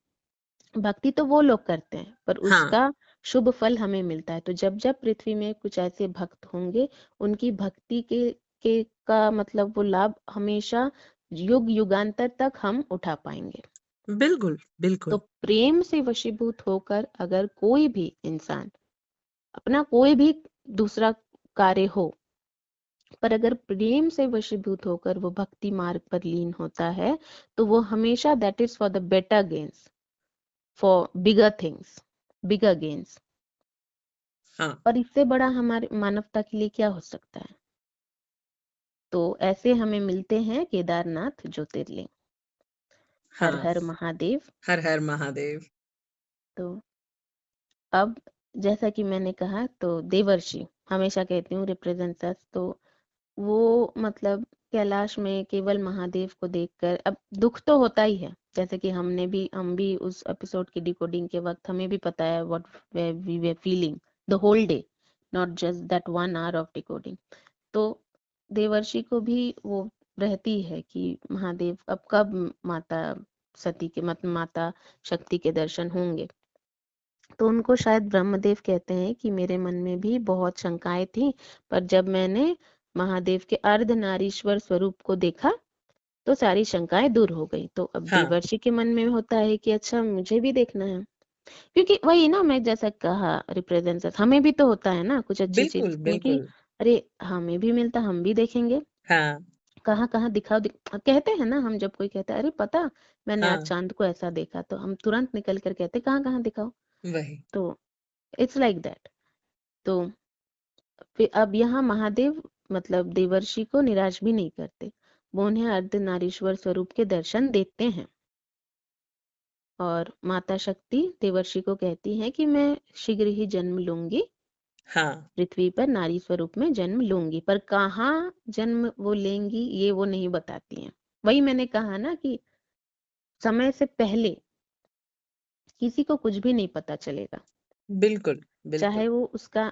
भक्ति तो वो लोग करते हैं पर हाँ, उसका शुभ फल हमें मिलता है। तो जब जब पृथ्वी में कुछ ऐसे भक्त होंगे, उनकी भक्ति के का मतलब वो लाभ हमेशा युग युगांतर तक हम उठा पाएंगे। बिल्कुल, तो बिल्कुल। प्रेम से वशीभूत होकर अगर कोई भी इंसान अपना कोई भी दूसरा कार्य हो, पर अगर प्रेम से वशीभूत होकर वो भक्ति मार्ग पर लीन होता है, तो वो हमेशा that is for the better gains, for bigger things, bigger gains. हाँ, और इससे बड़ा हमारे मानवता के लिए क्या हो सकता है। तो ऐसे हमें मिलते हैं केदारनाथ ज्योतिर्लिंग। हर हाँ। हर महादेव। हर हर महादेव। तो अब जैसा कि मैंने कहा, तो देवर्षि हमेशा कहती हूँ रिप्रेजेंट्स अस। तो वो मतलब कैलाश में केवल महादेव को देखकर अब दुख तो होता ही है, जैसे कि हम भी उस एपिसोड की डिकोडिंग के वक्त हमें भी पता है what we were feeling the whole day, not just that 1 hour of decoding. तो देवर्षि को भी वो रहती है कि महादेव अब कब माता सती के माता शक्ति के दर्शन होंगे। तो उनको शायद ब्रह्मदेव कहते हैं कि मेरे मन में भी बहुत शंकाएं थी, पर जब मैंने महादेव के अर्धनारीश्वर स्वरूप को देखा तो सारी शंकाएं दूर हो गई। तो अब हाँ, देवर्षि के मन में होता है कि अच्छा मुझे भी देखना है, क्योंकि वही ना, मैं जैसा कहा रिप्रेजेंट्स, हमें भी तो होता है ना कुछ अच्छी चीज, बिल्कुल, क्योंकि बिल्कुल। अरे हमें भी मिलता, हम भी देखेंगे। हाँ, कहाँ कहाँ दिखाओ कहते हैं ना, हम जब कोई कहता है अरे पता मैंने आज हाँ, चांद को ऐसा देखा, तो हम तुरंत निकल कर कहते कहाँ कहाँ दिखाओ। वही। तो इट्स लाइक दैट। तो फिर अब यहाँ महादेव मतलब देवर्षि को निराश भी नहीं करते, वो उन्हें अर्धनारीश्वर स्वरूप के दर्शन देते हैं। और माता शक्ति देवर्षि को कहती है कि मैं शीघ्र ही जन्म लूंगी, हाँ, पृथ्वी पर नारी स्वरूप में जन्म लूंगी, पर कहाँ जन्म वो लेंगी ये वो नहीं बताती हैं। वही मैंने कहा ना कि समय से पहले किसी को कुछ भी नहीं पता चलेगा, बिल्कुल, बिल्कुल। चाहे वो उसका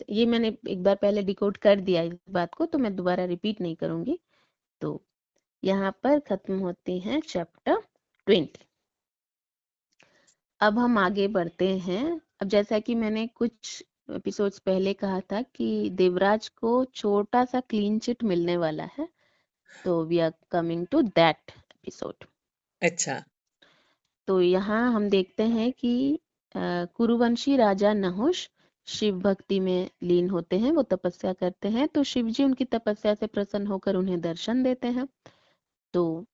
ये मैंने एक बार पहले डिकोड कर दिया इस बात को, तो मैं दोबारा रिपीट नहीं करूंगी। तो यहाँ पर खत्म होते हैं चैप्टर 20। अब हम आगे बढ़ते हैं। अब जैसा कि मैंने कुछ एपिसोड्स पहले कहा था कि देवराज को छोटा सा क्लीन चिट मिलने वाला है, तो we are coming to that episode. अच्छा। तो यहाँ हम देखते हैं कि कुरुवंशी राजा नहुष शिव भक्ति में लीन होते हैं, वो तपस्या करते हैं, तो शिव जी उनकी तपस्या से प्रसन्न होकर उन्हें दर्शन देते हैं। तो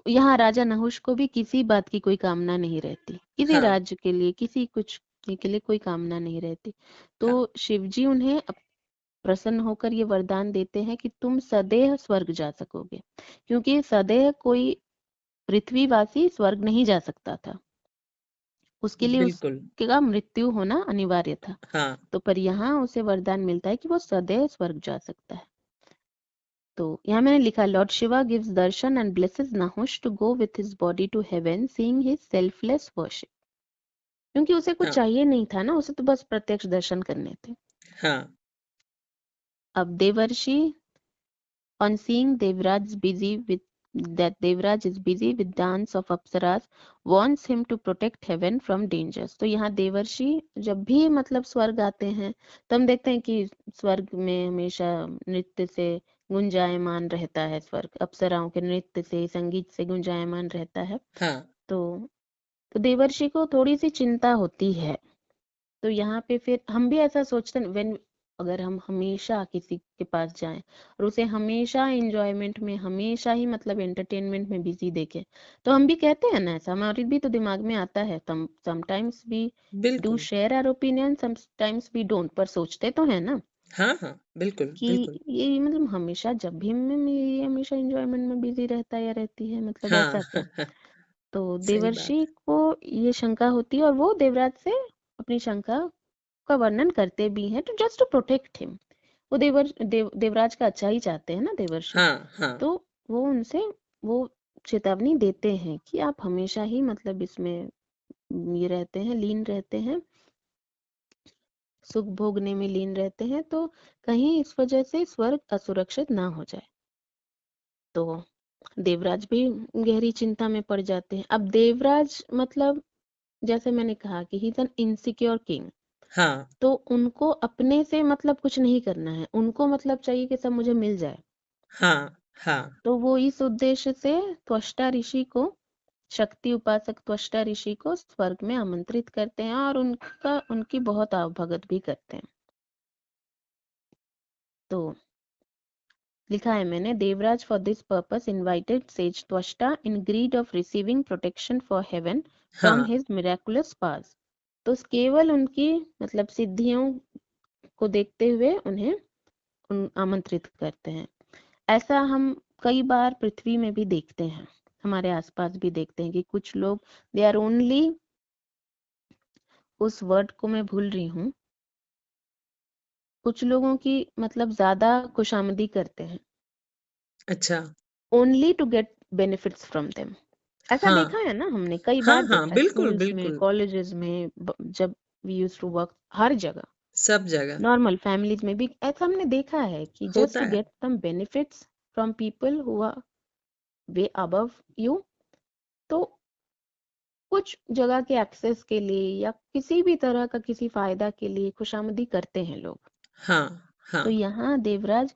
यहाँ राजा नहुष को भी किसी बात की कोई कामना नहीं रहती, किसी हाँ, राज्य के लिए, किसी कुछ के लिए कोई कामना नहीं रहती। तो हाँ, शिव जी उन्हें प्रसन्न होकर ये वरदान देते हैं कि तुम सदैव स्वर्ग जा सकोगे, क्योंकि सदैव कोई पृथ्वीवासी स्वर्ग नहीं जा सकता था, उसके लिए बिल्कुल। उसका मृत्यु होना अनिवार्य था। हाँ, तो पर यहाँ उसे वरदान मिलता है कि वो सदैव स्वर्ग जा सकता है। तो यहाँ मैंने लिखा Lord Shiva gives darshan and blesses Nahush to go with his body to heaven seeing his selfless worship, क्योंकि उसे कुछ हाँ, चाहिए नहीं था ना, उसे तो बस प्रत्यक्ष दर्शन करने थे। हाँ, अब देवर्षि on seeing Devraj busy with that Devraj is busy with dance of apsaras wants him to protect heaven from dangers। तो यहाँ देवर्षि जब भी मतलब स्वर्ग आते हैं, तो हम देखते हैं कि स्वर्ग में हमेशा नृत्य से गुंजायमान रहता है, स्वर्ग अप्सराओं के नृत्य से संगीत से गुंजायमान रहता है। हाँ, तो देवर्षि को थोड़ी सी चिंता होती है। तो यहाँ पे फिर हम भी ऐसा सोचते हैं, व्हेन अगर हम हमेशा किसी के पास जाएं और उसे हमेशा एंजॉयमेंट में, हमेशा ही मतलब एंटरटेनमेंट में बिजी देखें, तो हम भी कहते हैं ना, ऐसा हमारे भी तो दिमाग में आता है। समटाइम्स वी डू बिल्कुल। Share our opinion, sometimes we don't, पर सोचते तो है ना हाँ, हाँ, बिल्कुल, कि बिल्कुल। ये मतलब हमेशा जब भी ये हमेशा एंजॉयमेंट में बिजी रहता है या रहती है, मतलब हाँ, ऐसा क्यों। तो सही बात देवर्षि है। को ये शंका होती है और वो देवराज से अपनी शंका का वर्णन करते भी हैं to just to protect him. वो देवराज का अच्छा ही चाहते हैं ना देवर्षि। हाँ हाँ तो वो उनसे वो चेतावनी देते हैं कि आप हमेशा ही मतलब इसमें ये रहते हैं, लीन रहते हैं, सुख भोगने में लीन रहते हैं, तो कहीं इस वजह से स्वर्ग असुरक्षित ना हो जाए। तो देवराज भी गहरी चिंता में पड़ जाते हैं। अब देवराज मतलब जैसे मैंने कहा कि he is an insecure king. हाँ तो उनको अपने से मतलब कुछ नहीं करना है, उनको मतलब चाहिए कि सब मुझे मिल जाए। हाँ हाँ तो वो इस उद्देश्य से त्वष्टा ऋषि को, शक्ति उपासक त्वष्टा ऋषि को स्वर्ग में आमंत्रित करते हैं और उनकी बहुत आवभगत भी करते हैं। तो लिखा है मैंने, Devraj for this purpose invited sage Tvashta in greed of receiving protection for heaven from हाँ हिज मिराकुलस पास। तो केवल उनकी मतलब सिद्धियों को देखते हुए उन्हें आमंत्रित करते हैं। ऐसा हम कई बार पृथ्वी में भी देखते हैं, हमारे आसपास भी देखते हैं कि कुछ लोग दे आर ओनली, उस वर्ड को मैं भूल रही हूँ, कुछ लोगों की मतलब ज्यादा खुशामदी करते हैं अच्छा only to get benefits from them. ऐसा हाँ देखा है ना, हमने कई हाँ बार हाँ देखा है बिल्कुल स्कूल्स में, बिल्कुल कॉलेजेस में, जब वी यूज्ड टू वर्क, हर जगह, सब जगह नॉर्मल फैमिलीज में भी ऐसा हमने देखा है कि जस्ट होता टू है। Get some benefits from people who are way above you, तो कुछ जगह के एक्सेस के लिए या किसी भी तरह का किसी फायदा के लिए खुशामदी करते हैं लोग। हाँ हाँ तो यहाँ देवराज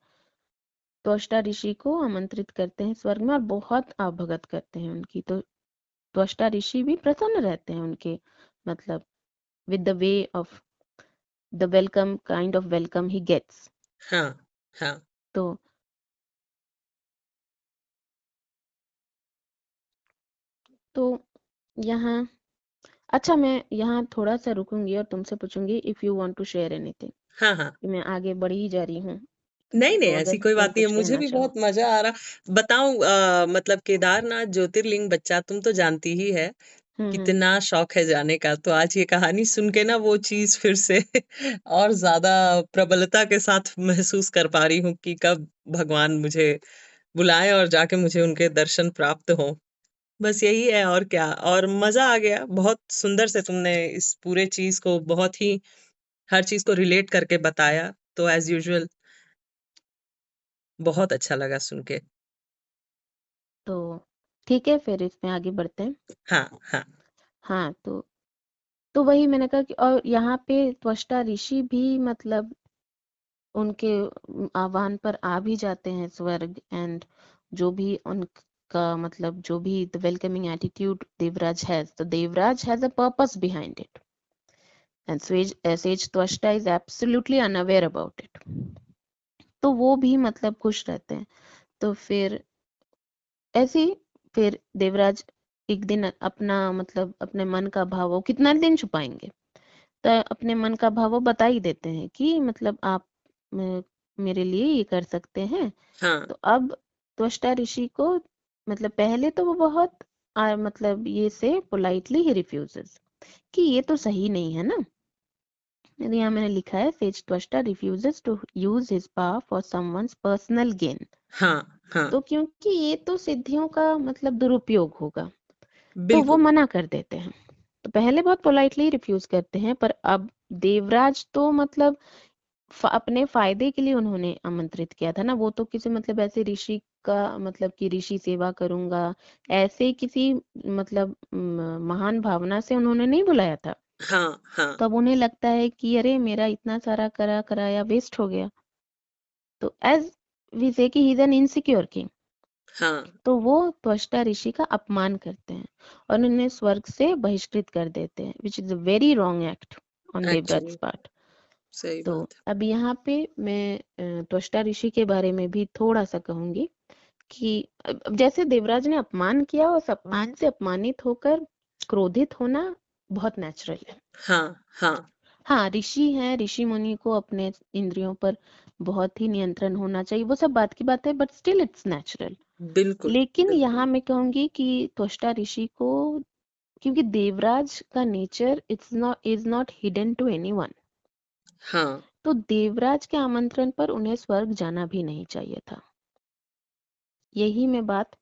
त्वष्टा ऋषि को आमंत्रित करते हैं स्वर्ग में और बहुत आवभगत करते हैं उनकी। तो त्वष्टा ऋषि भी प्रसन्न रहते हैं उनके मतलब with the way of the welcome, kind of welcome he gets। हाँ हाँ तो तो यहाँ, अच्छा मैं यहाँ थोड़ा सा रुकूंगी और तुमसे पूछूंगी if you want to share anything, हाँ हाँ कि मैं आगे बढ़ ही जा रही हूँ। नहीं नहीं तो ऐसी अगर कोई तुम बात नहीं है, कुछ मुझे कहना भी चाहो। बहुत मजा आ रहा। बताऊं मतलब केदारनाथ ज्योतिर्लिंग बच्चा तुम तो जानती ही है हम्म। कितना शौक है जाने का, तो आज ये कहानी सुन के ना वो चीज फिर से और ज्यादा प्रबलता के साथ महसूस कर पा रही हूँ कि कब भगवान मुझे बुलाए और जाके मुझे उनके दर्शन प्राप्त हो। बस यही है और क्या। और मजा आ गया, बहुत सुंदर से तुमने इस पूरे चीज को बहुत ही हर चीज को रिलेट करके बताया, तो एज यूजुअल बहुत अच्छा लगा सुन के। तो ठीक है, फिर इसमें आगे बढ़ते हैं। हाँ हाँ हाँ, तो वही मैंने कहा कि और यहाँ पे त्वष्टा ऋषि भी मतलब उनके आह्वान पर आ भी जाते हैं स्वर्ग। एंड जो भी उनका मतलब जो भी the welcoming attitude Devraj has, तो Devraj has a purpose behind it and sage Tvashta is absolutely unaware about it. तो वो भी मतलब खुश रहते हैं। तो फिर ऐसे ही फिर देवराज एक दिन अपना मतलब अपने मन का भाव, वो कितना दिन छुपाएंगे, तो अपने मन का भाव वो बता ही देते हैं कि मतलब आप मेरे लिए ये कर सकते हैं। हाँ तो अब त्वष्टा ऋषि को मतलब पहले तो वो बहुत मतलब ये से पोलाइटली ही रिफ्यूजेस कि ये तो सही नहीं है ना। यहाँ मैंने लिखा है, sage Tvashta refuses to use his power for someone's personal gain. हाँ हाँ तो क्योंकि ये तो सिद्धियों का मतलब दुरुपयोग होगा, तो वो बिल्कुल। मना कर देते हैं। तो पहले बहुत पोलाइटली रिफ्यूज करते हैं, पर अब देवराज तो मतलब अपने फायदे के लिए उन्होंने आमंत्रित किया था ना, वो तो किसी मतलब ऐसे ऋषि का मतलब कि ऋषि सेवा करूंगा ऐसे किसी मतलब महान भावना से उन्होंने नहीं बुलाया था। हाँ हाँ तो अब उन्हें लगता है कि अरे मेरा इतना सारा कराया वेस्ट हो गया। तो एज वी से कि he is an insecure king, हाँ तो वो त्वष्टा ऋषि का अपमान करते हैं और उन्हें स्वर्ग से बहिष्कृत कर देते हैं, which is a very wrong act on Devraj actually part. सही तो बात अब यहाँ पे मैं त्वष्टा ऋषि के बारे में भी थोड़ा सा कहूंगी कि अब जैसे देवराज ने अपमान किया, उस अपमान से अपमानित होकर क्रोधित होना बहुत नेचुरल है। है। हाँ हाँ हाँ, ऋषि हैं, ऋषि मुनि को अपने इंद्रियों पर बहुत ही नियंत्रण होना चाहिए, वो सब बात की बात है, बट स्टिल इट्स नेचुरल। बिल्कुल लेकिन बिल्कुल। यहाँ मैं कहूंगी कि त्वष्टा ऋषि को, क्योंकि देवराज का nature is not hidden to anyone, हाँ तो देवराज के आमंत्रण पर उन्हें स्वर्ग जाना भी नहीं चाहिए था। यही मैं बात,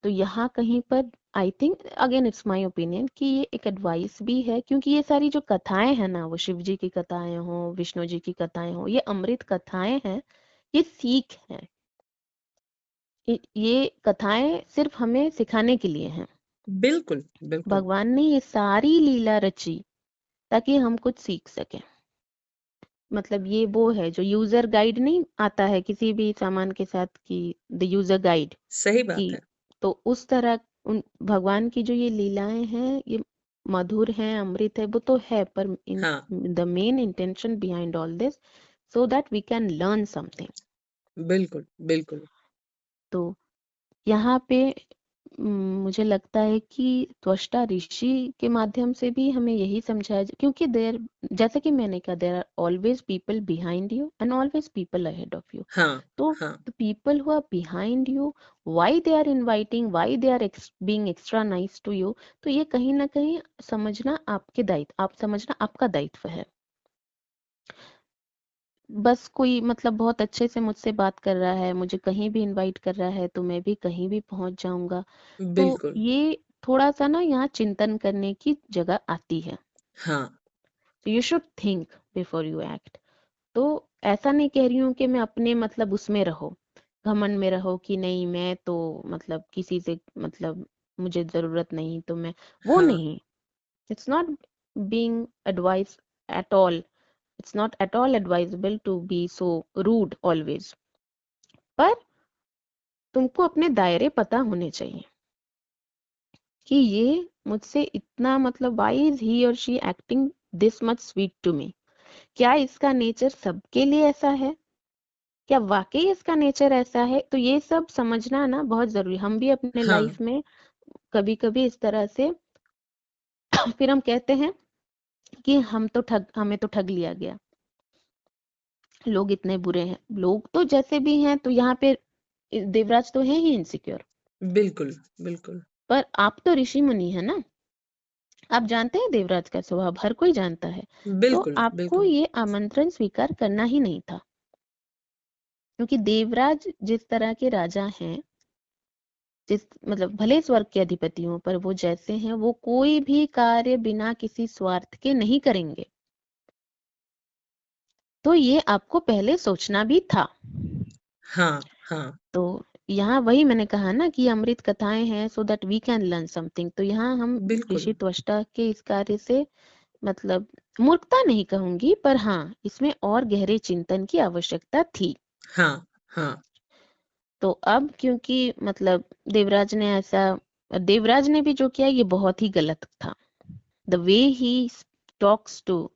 तो यहाँ कहीं पर I think again it's my opinion कि ये एक एडवाइस भी है, क्योंकि ये सारी जो कथाएं हैं ना, वो शिव जी की कथाएं हो, विष्णु जी की कथाएं हो, ये अमृत कथाएं हैं, ये सीख है। ये कथाएं सिर्फ हमें सिखाने के लिए हैं। बिल्कुल बिल्कुल। भगवान ने ये सारी लीला रची ताकि हम कुछ सीख सकें। मतलब ये वो है जो यूजर गाइड नहीं आता है किसी भी सामान के साथ, कि द यूजर गाइड सही की, बात है। तो उस तरह उन भगवान की जो ये लीलाएं हैं, ये मधुर हैं, अमृत है, वो तो है, पर इन हाँ the main intention behind all this, so that we can learn something. बिल्कुल बिल्कुल। तो यहाँ पे मुझे लगता है कि त्वष्टा ऋषि के माध्यम से भी हमें यही समझाया क्योंकि देर, जैसे कि मैंने कहा, there are always people behind you and always people ahead of you. हाँ तो हाँ the people who are behind you, why they are inviting, why they are being extra nice to you, तो ये कहीं ना कहीं समझना आपके दायित्व, आप समझना आपका दायित्व है। बस कोई मतलब बहुत अच्छे से मुझसे बात कर रहा है, मुझे कहीं भी इनवाइट कर रहा है, तो मैं भी कहीं भी पहुंच जाऊंगा। तो बिल्कुल। ये थोड़ा सा ना यहाँ चिंतन करने की जगह आती है। हाँ तो you should think before you act. तो ऐसा नहीं कह रही हूँ कि मैं अपने मतलब उसमें रहो, घमंड में रहो कि नहीं मैं तो मतलब किसी से मतलब मुझे जरूरत नहीं, तो मैं वो हाँ नहीं। It's not being advice at all, it's not at all advisable to be so rude always, पर तुमको अपने दायरे पता होने चाहिए कि ये मुझसे इतना मतलब why is he or she acting this much sweet to me, क्या इसका नेचर सबके लिए ऐसा है, क्या वाकई इसका नेचर ऐसा है, तो ये सब समझना ना बहुत जरूरी। हम भी अपने हाँ। लाइफ में कभी कभी इस तरह से फिर हम कहते हैं कि हमें तो ठग लिया गया, लोग इतने बुरे हैं, लोग तो जैसे भी हैं, तो यहाँ पे देवराज तो है ही इनसिक्योर, बिल्कुल बिल्कुल। पर आप तो ऋषि मुनि है ना, आप जानते हैं देवराज का स्वभाव हर कोई जानता है। तो बिल्कुल आपको बिल्कुल। ये आमंत्रण स्वीकार करना ही नहीं था, क्योंकि देवराज जिस तरह के राजा हैं, जिस मतलब भले स्वर्ग के अधिपति हों, पर वो जैसे हैं, वो कोई भी कार्य बिना किसी स्वार्थ के नहीं करेंगे। तो ये आपको पहले सोचना भी था। हाँ हाँ। तो यहाँ वही मैंने कहा ना कि अमृत कथाएं हैं so that we can learn something. तो यहाँ हम बिल्कुल। ऋषि त्वष्टा के इस कार्य से मतलब मूर्खता नहीं कहूंगी, पर हाँ इसमें और गहरे चिंतन की आवश्यकता थी। हाँ हाँ। तो अब क्योंकि मतलब देवराज ने भी जो किया ये बहुत ही गलत था। The way he talks to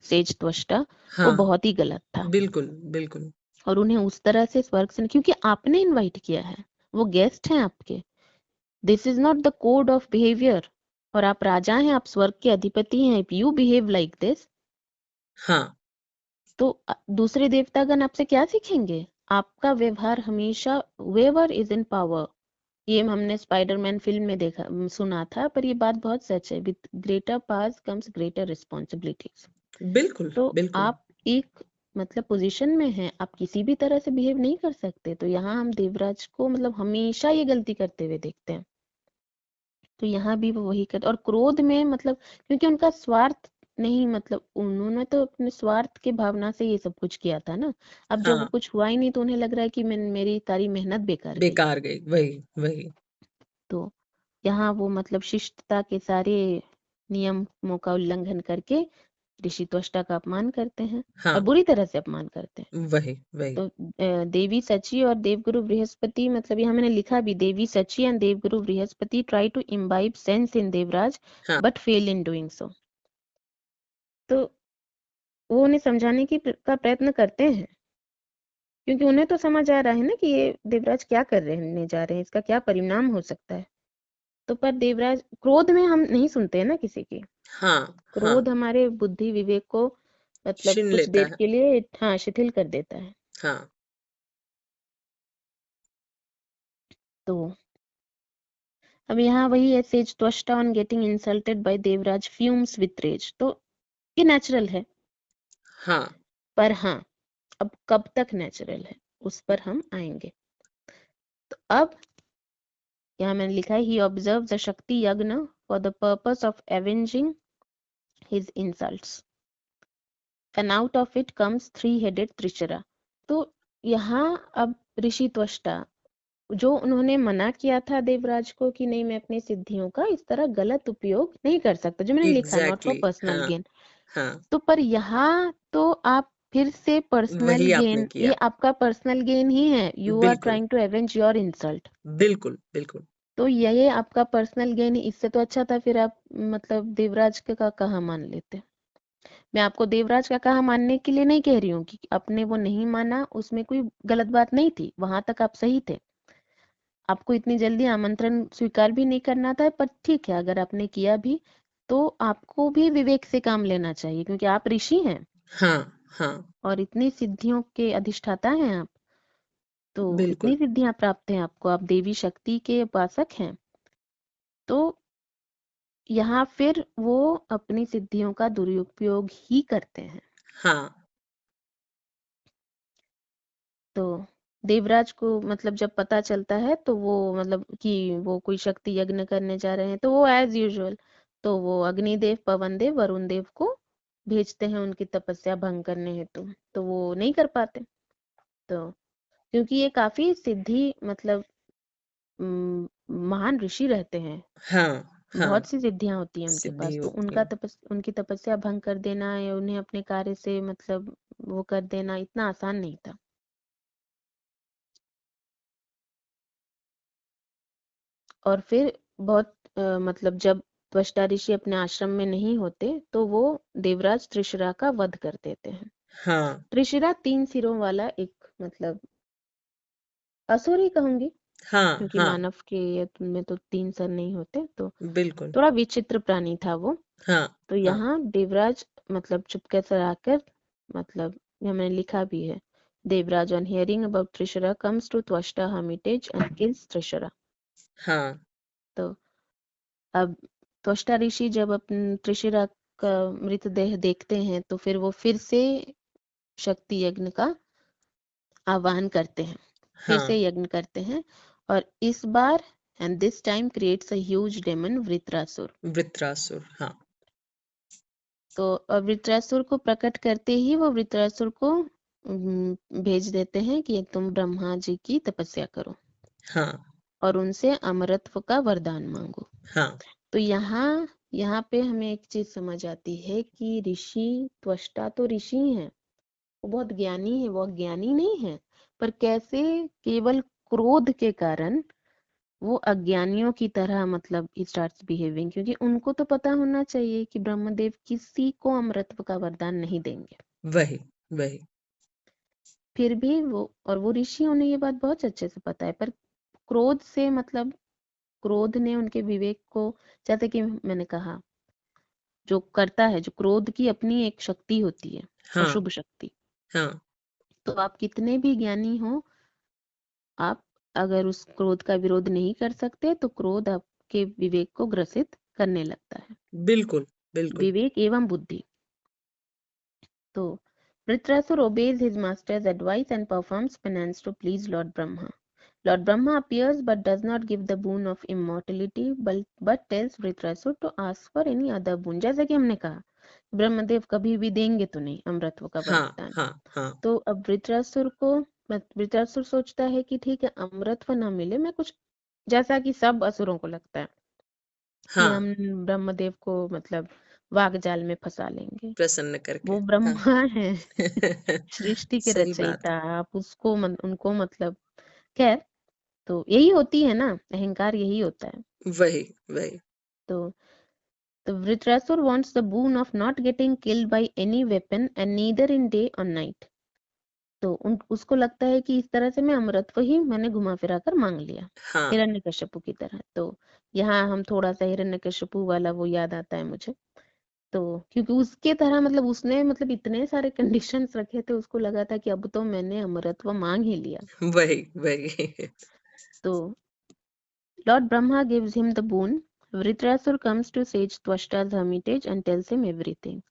sage Tvashta, वो हाँ बहुत ही गलत था। बिल्कुल बिल्कुल। और उन्हें उस तरह से स्वर्ग से, क्योंकि आपने इनवाइट किया है, वो गेस्ट हैं आपके, this is not the code of behaviour. और आप राजा हैं, आप स्वर्ग के अधिपति हैं, if you behave like this, हाँ तो दूसरे देवतागण आपसे क्या सीखेंगे। आपका व्यवहार हमेशा, वेवर इज इन पावर, ये हमने स्पाइडरमैन फिल्म में देखा सुना था, पर ये बात बहुत सच है, with greater powers comes greater responsibilities. बिल्कुल तो बिल्कुल। आप एक मतलब पोजीशन में हैं, आप किसी भी तरह से बिहेव नहीं कर सकते। तो यहाँ हम देवराज को मतलब हमेशा ये गलती करते हुए देखते हैं। तो यहाँ भी वो वही करते, और क्रोध में मतलब क्योंकि उनका स्वार्थ नहीं, मतलब उन्होंने तो अपने स्वार्थ के भावना से ये सब कुछ किया था ना। अब जब वो हाँ कुछ हुआ ही नहीं, तो उन्हें लग रहा है कि मेरी सारी मेहनत बेकार गई। बेकार गई, वही वही। तो यहाँ वो मतलब शिष्टता के सारे नियमों का उल्लंघन करके ऋषि त्वष्टा का अपमान करते हैं, और हाँ बुरी तरह से अपमान करते हैं। वही वही। तो देवी सची और देवगुरु बृहस्पति, मतलब यहाँ मैंने लिखा भी, Devi Sachi and Devguru Brihaspati try to imbibe sense in Devraj हाँ but fail in doing so. तो वो उन्हें समझाने का प्रयत्न करते हैं, क्योंकि उन्हें तो समझ आ रहा है ना कि ये देवराज क्या कर रहने जा रहे हैं, इसका क्या परिणाम हो सकता है। तो पर देवराज, क्रोध में हम नहीं सुनते हैं ना किसी की। हाँ हाँ। क्रोध हमारे बुद्धि विवेक को मतलब छीन कुछ लेता देर है। के लिए हाँ शिथिल कर देता है। हाँ तो अब यहाँ वही है, sage Tvashta on getting insulted by Devraj fumes with rage. तो ये नेचुरल है, हाँ पर हाँ, अब कब तक नेचुरल है उस पर हम आएंगे। तो अब यहाँ मैंने लिखा है, ही observe the Shakti yagya for the purpose of avenging his insults and out of it comes three headed Trishira. तो यहाँ अब ऋषि त्वष्टा, जो उन्होंने मना किया था देवराज को कि नहीं, मैं अपनी सिद्धियों का इस तरह गलत उपयोग नहीं कर सकता, जो मैंने लिखा, नॉट फॉर एग्जैक्टली पर्सनल हाँ गेन। हाँ तो पर यहाँ तो आप फिर से पर्सनल वही आपने गेन, ये किया। आपका पर्सनल गेन ही है, यू आर बिल्कुल trying to avenge your insult. बिल्कुल बिल्कुल। तो ये आपका पर्सनल गेन, इससे तो अच्छा था फिर आप मतलब देवराज का कहा मान लेते। मैं आपको देवराज का कहा मानने के लिए नहीं कह रही हूँ कि आपने वो नहीं माना, उसमें कोई गलत बात नहीं थी, वहां तक आप सही थे। आपको इतनी जल्दी आमंत्रण स्वीकार भी नहीं करना था, पर ठीक है, अगर आपने किया भी तो आपको भी विवेक से काम लेना चाहिए, क्योंकि आप ऋषि हैं हाँ हाँ और इतनी सिद्धियों के अधिष्ठाता हैं आप। तो इतनी बिल्कुल सिद्धियां प्राप्त हैं आपको, आप देवी शक्ति के उपासक हैं। तो यहाँ फिर वो अपनी सिद्धियों का दुरुपयोग ही करते हैं। हाँ तो देवराज को मतलब जब पता चलता है तो वो मतलब कि वो कोई शक्ति यज्ञ करने जा रहे हैं, तो वो एज यूजुअल, तो वो अग्निदेव, पवन देव, वरुण देव को भेजते हैं उनकी तपस्या भंग करने हेतु। तो वो नहीं कर पाते। तो क्योंकि ये काफी सिद्धि मतलब महान ऋषि रहते हैं, हाँ हाँ बहुत सी सिद्धियां होती हैं उनके सिद्धि पास, तो होती उनका है। उनकी तपस्या भंग कर देना या उन्हें अपने कार्य से मतलब वो कर देना इतना आसान नहीं था। और फिर बहुत मतलब जब त्वष्टा ऋषि अपने आश्रम में नहीं होते तो वो देवराज त्रिशरा का वध कर देते हैं। हाँ त्रिशिरा 3 सिरों वाला एक मतलब असुर ही कहूंगी, हाँ क्योंकि हाँ मानव के में तो 3 सर नहीं होते, तो बिल्कुल थोड़ा विचित्र प्राणी था वो। हाँ तो हाँ यहाँ देवराज मतलब चुपके से आकर मतलब यहाँ मैंने लिखा भी है, Devraj on hearing about Trishira comes to Tvashta hermitage and kills Trishira. हाँ तो अब त्वष्टा ऋषि जब अपन त्रिशिरा का मृतदेह देखते हैं तो फिर वो फिर से शक्ति यज्ञ का आह्वान करते हैं, फिर हाँ से यज्ञ करते हैं, और इस बार and this time creates a huge demon Vritrasur. Vritrasur हाँ तो वृत्रासुर को प्रकट करते ही वो वृत्रासुर को भेज देते हैं कि तुम ब्रह्मा जी की तपस्या करो हाँ और उनसे अमरत्व का वरदान मांगो। हाँ तो यहाँ यहाँ पे हमें एक चीज समझ आती है कि ऋषि त्वष्टा तो ऋषि हैं, वो बहुत ज्ञानी है, वो अज्ञानी नहीं है, पर कैसे केवल क्रोध के कारण वो अज्ञानियों की तरह मतलब स्टार्ट्स बिहेविंग, क्योंकि उनको तो पता होना चाहिए कि ब्रह्मदेव किसी को अमरत्व का वरदान नहीं देंगे। वही वही फिर भी वो, और वो ऋषियों ने ये बात बहुत अच्छे से पता है, पर क्रोध से मतलब क्रोध ने उनके विवेक को, जैसे कि मैंने कहा, जो करता है, जो क्रोध की अपनी एक शक्ति होती है, हाँ अशुभ शक्ति। हाँ तो आप कितने भी ज्ञानी हो, आप अगर उस क्रोध का विरोध नहीं कर सकते तो क्रोध आपके विवेक को ग्रसित करने लगता है, बिल्कुल बिल्कुल विवेक एवं बुद्धि। तो Vritrasur obeys his master's advice and performs penance to please Lord Brahma. Lord Brahma appears but does not give the boon of immortality, but tells Vritrasur to ask for any other boon. जैसे कि हमने कहा, ब्रह्मदेव कभी भी देंगे तो नहीं अमृतत्व का हाँ वरदान। हाँ हाँ तो अब वृत्रासुर सोचता है कि ठीक है, अमृतत्व ना मिले, मैं कुछ, जैसा कि सब असुरों को लगता है कि हाँ हम ब्रह्मदेव को मतलब वाग जाल में फंसा लेंगे। प्रसन्न करके वो हाँ ब्रह्मा है सृष्टि के सही बात रचयिता, आप उसको उनको मतलब, खैर, तो यही होती है ना, अहंकार यही होता है। वही वही तो Vritrasur wants the boon of not getting killed by any weapon and neither in day or night. तो उसको लगता है कि इस तरह से मैं अमरत्व ही मैंने घुमा फिरा कर मांग लिया, हाँ हिरण्यकश्यपु की तरह। तो यहाँ हम थोड़ा सा हिरण्यकश्यपु वाला वो याद आता है मुझे। तो क्योंकि उसके तरह मतलब उसने मतलब इतने सारे कंडीशंस रखे थे, उसको लगा था कि अब तो मैंने अमरत्व मांग ही लिया। वही वही तो Lord Brahma gives him the boon. Vritrasur comes to sage Twashta's hermitage and tells him everything.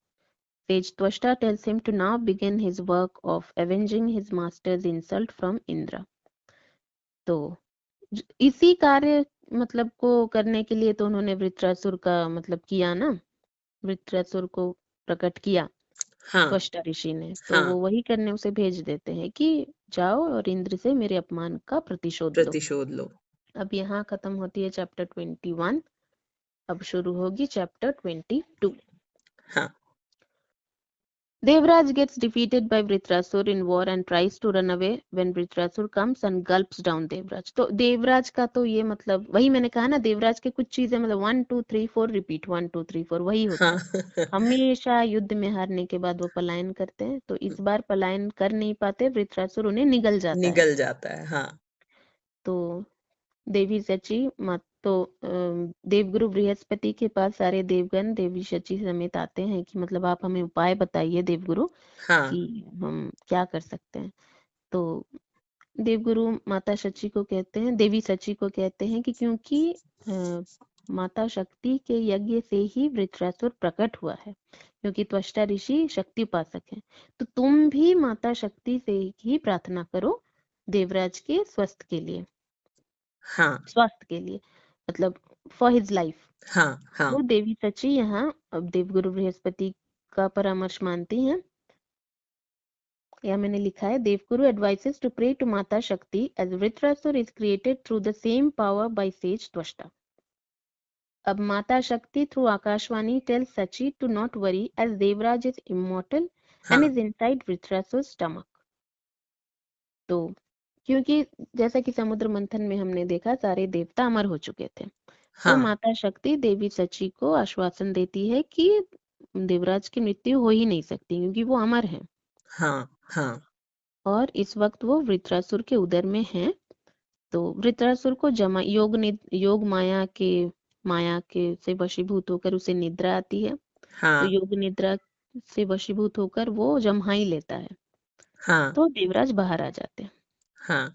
Sage Twashta tells him to now begin his work of avenging his master's insult from Indra. तो इसी कार्य मतलब को करने के लिए तो उन्होंने वृत्रासुर का मतलब किया ना, वृत्रासुर को प्रकट किया हाँ त्वष्टा ऋषि ने, तो हाँ वो वही करने उसे भेज देते हैं कि जाओ और इंद्र से मेरे अपमान का प्रतिशोध लो। प्रतिशोध लो। अब यहाँ खत्म होती है चैप्टर 21, अब शुरू होगी चैप्टर 22। हाँ Devraj gets defeated by Vritrasur in war and tries to run away when Vritrasur comes and gulps down Devraj. तो देवराज का तो ये मतलब वही मैंने कहा ना, देवराज के कुछ चीजें मतलब 1 2 3 4 रिपीट, 1 2 3 4 वही होता हाँ है। हमेशा युद्ध में हारने के बाद वो पलायन करते हैं, तो इस बार पलायन कर नहीं पाते, वृत्रासुर उन्हें निगल जाता है। निगल जाता है। हाँ तो देवी शची तो देवगुरु बृहस्पति के पास सारे देवगण देवी शची समेत आते हैं कि मतलब आप हमें उपाय बताइए देवगुरु हाँ कि हम क्या कर सकते हैं। तो देवगुरु माता शची को कहते हैं, देवी शची को कहते हैं कि क्योंकि माता शक्ति के यज्ञ से ही वृत्रासुर प्रकट हुआ है, क्योंकि त्वष्टा ऋषि शक्ति उपासक हैं, तो तुम भी माता शक्ति से ही प्रार्थना करो देवराज के स्वास्थ्य के लिए, हाँ स्वास्थ्य के लिए मतलब फॉर हिज लाइफ। हाँ हाँ तो देवी शची यहाँ अब देवगुरु बृहस्पति का परामर्श मानती हैं। या मैंने लिखा है देवगुरु advises to pray to माता शक्ति as Vritrasur is created through the same power by sage Twashta. अब माता शक्ति through Akashvani tells Sachi to not worry as Devraj is immortal हाँ and is inside Vritrasur's stomach. तो क्योंकि जैसा कि समुद्र मंथन में हमने देखा सारे देवता अमर हो चुके थे, तो हाँ माता शक्ति देवी सची को आश्वासन देती है कि देवराज की मृत्यु हो ही नहीं सकती क्योंकि वो अमर हैं हाँ हाँ और इस वक्त वो वृत्रासुर के उदर में हैं। तो वृत्रासुर को योग माया के से वशीभूत होकर उसे निद्रा आती है, तो हाँ योग निद्रा से वशीभूत होकर वो जम्हाई लेता है, हाँ तो देवराज बाहर आ जाते हैं। हाँ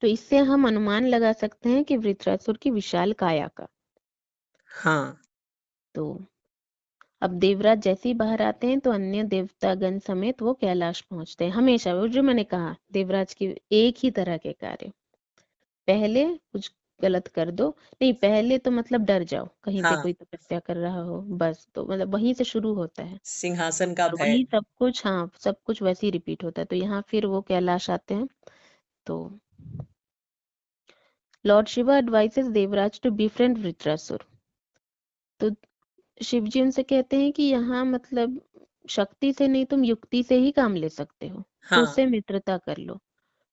तो इससे हम अनुमान लगा सकते हैं कि वृत्रासुर की विशाल काया का। हाँ तो अब देवराज जैसे ही बाहर आते हैं तो अन्य देवतागण समेत वो कैलाश पहुंचते हैं। हमेशा वो जो मैंने कहा देवराज की एक ही तरह के कार्य, पहले कुछ गलत कर दो, नहीं पहले तो मतलब डर जाओ कहीं पे हाँ कोई तपस्या कर रहा हो, बस तो मतलब वहीं से शुरू होता है सिंहासन का और भय। वही सब कुछ, हाँ सब कुछ वैसे ही रिपीट होता है। तो यहाँ फिर वो कैलाश आते हैं। तो Lord Shiva advises Devraj to befriend Vritrasur. तो शिव जी उनसे कहते हैं कि यहाँ मतलब शक्ति से नहीं तुम युक्ति से ही काम ले सकते हो, तो हाँ उससे मित्रता कर लो।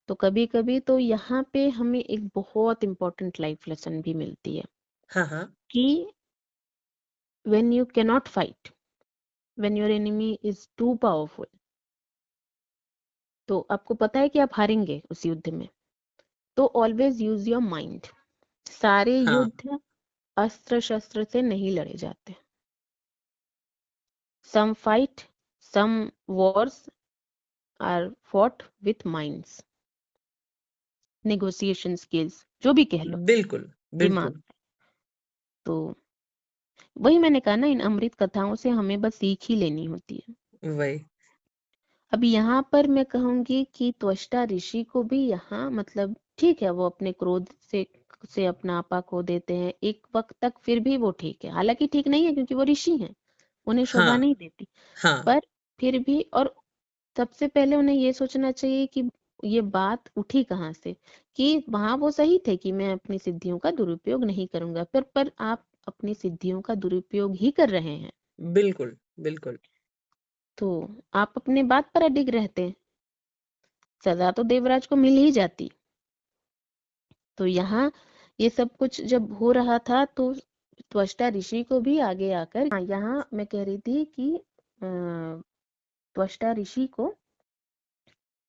तो कभी कभी तो यहाँ पे हमें एक बहुत इंपॉर्टेंट लाइफ लेसन भी मिलती है हाँ हाँ कि when you cannot fight, when your enemy is too powerful, तो आपको पता है कि आप हारेंगे उस युद्ध में, तो ऑलवेज यूज योर माइंड। सारे हाँ युद्ध अस्त्र शस्त्र से नहीं लड़े जाते। some fight, some wars are fought with minds, negotiation skills जो भी कह लो, बिल्कुल दिमाग। बिल्कुल तो वही मैंने कहा ना, इन अमृत कथाओं से हमें बस सीख ही लेनी होती है। वही। अब यहाँ पर मैं कहूंगी कि त्वष्टा ऋषि को भी यहाँ मतलब ठीक है, वो अपने क्रोध से अपना आपा खो देते हैं एक वक्त तक, फिर भी वो ठीक है, हालांकि ठीक नहीं है क्योंकि वो ऋषि हैं, उन्हें शोभा हाँ नहीं देती, हाँ पर फिर भी। और सबसे पहले उन्हें ये सोचना चाहिए कि ये बात उठी कहाँ से, कि वहां वो सही थे कि मैं अपनी सिद्धियों का दुरुपयोग नहीं करूंगा, पर आप अपनी सिद्धियों का दुरुपयोग ही कर रहे हैं, बिल्कुल बिल्कुल। तो आप अपने बात पर अडिग रहते, सजा तो देवराज को मिल ही जाती। तो यहाँ ये सब कुछ जब हो रहा था तो त्वष्टा ऋषि को भी आगे आकर, हाँ यहाँ मैं कह रही थी कि त्वष्टा ऋषि को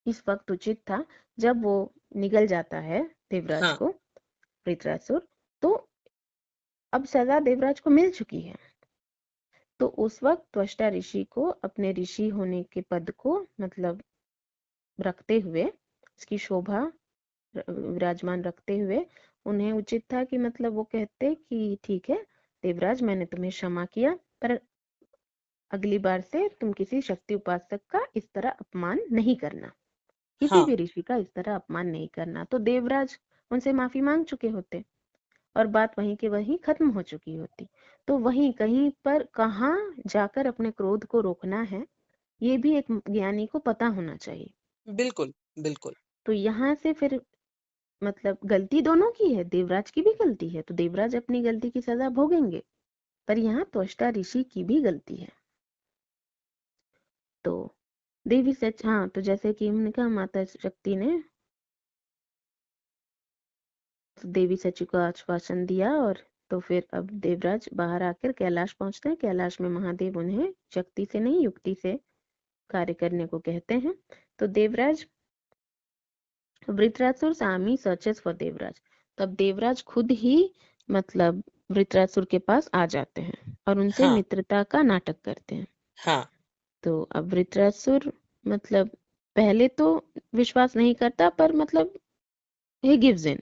इस वक्त उचित था जब वो निगल जाता है देवराज हाँ को, वृत्रासुर, तो अब सजा देवराज को मिल चुकी है, तो उस वक्त त्वष्टा ऋषि को अपने ऋषि होने के पद को मतलब रखते हुए, उसकी शोभा विराजमान रखते हुए उन्हें उचित था कि मतलब वो कहते कि ठीक है देवराज, मैंने तुम्हें क्षमा किया, पर अगली बार से तुम किसी शक्ति उपासक का इस तरह अपमान नहीं करना, किसी हाँ भी ऋषि का इस तरह अपमान नहीं करना। तो देवराज उनसे माफी मांग चुके होते और बात वहीं के वहीं खत्म हो चुकी होती। तो वहीं कहीं पर कहाँ जाकर अपने क्रोध को रोकना है, ये भी एक ज्ञानी को पता होना चाहिए। बिल्कुल बिल्कुल। तो यहाँ से फिर मतलब गलती दोनों की है, देवराज की भी गलती है, तो देवराज अपनी गलती की सजा भोगेंगे, पर यहाँ त्वष्टा ऋषि की भी गलती है। तो देवी सच, हाँ, तो जैसे कि हमने कहा माता शक्ति ने देवी सची को आश्वासन दिया, और तो फिर अब देवराज बाहर आकर कैलाश पहुंचते हैं। कैलाश में महादेव उन्हें शक्ति से नहीं युक्ति से कार्य करने को कहते हैं। तो Devraj Vritrasura army searches for Devraj, तब देवराज खुद ही मतलब वृत्रासुर के पास आ जाते हैं और उनसे हाँ मित्रता का नाटक करते हैं। हाँ तो अब वृत्रासुर मतलब पहले तो विश्वास नहीं करता, पर मतलब ही गिव्स इन।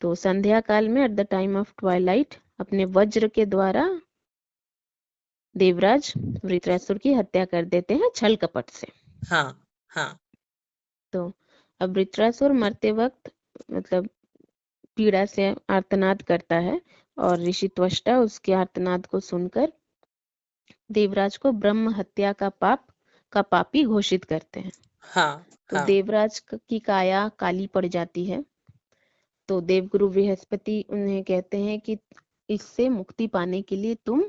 तो संध्या काल में at the time of Twilight अपने वज्र के द्वारा देवराज वृत्रासुर की हत्या कर देते हैं छल कपट से। हाँ हाँ तो अब वृत्रासुर मरते वक्त मतलब पीड़ा से आर्तनाद करता है और ऋषि त्वष्टा उसके आर्तनाद को सुनकर देवराज को ब्रह्म हत्या का पापी घोषित करते हैं। हाँ तो हाँ देवराज की काया काली पड़ जाती है। तो देवगुरु बृहस्पति उन्हें कहते हैं कि इससे मुक्ति पाने के लिए तुम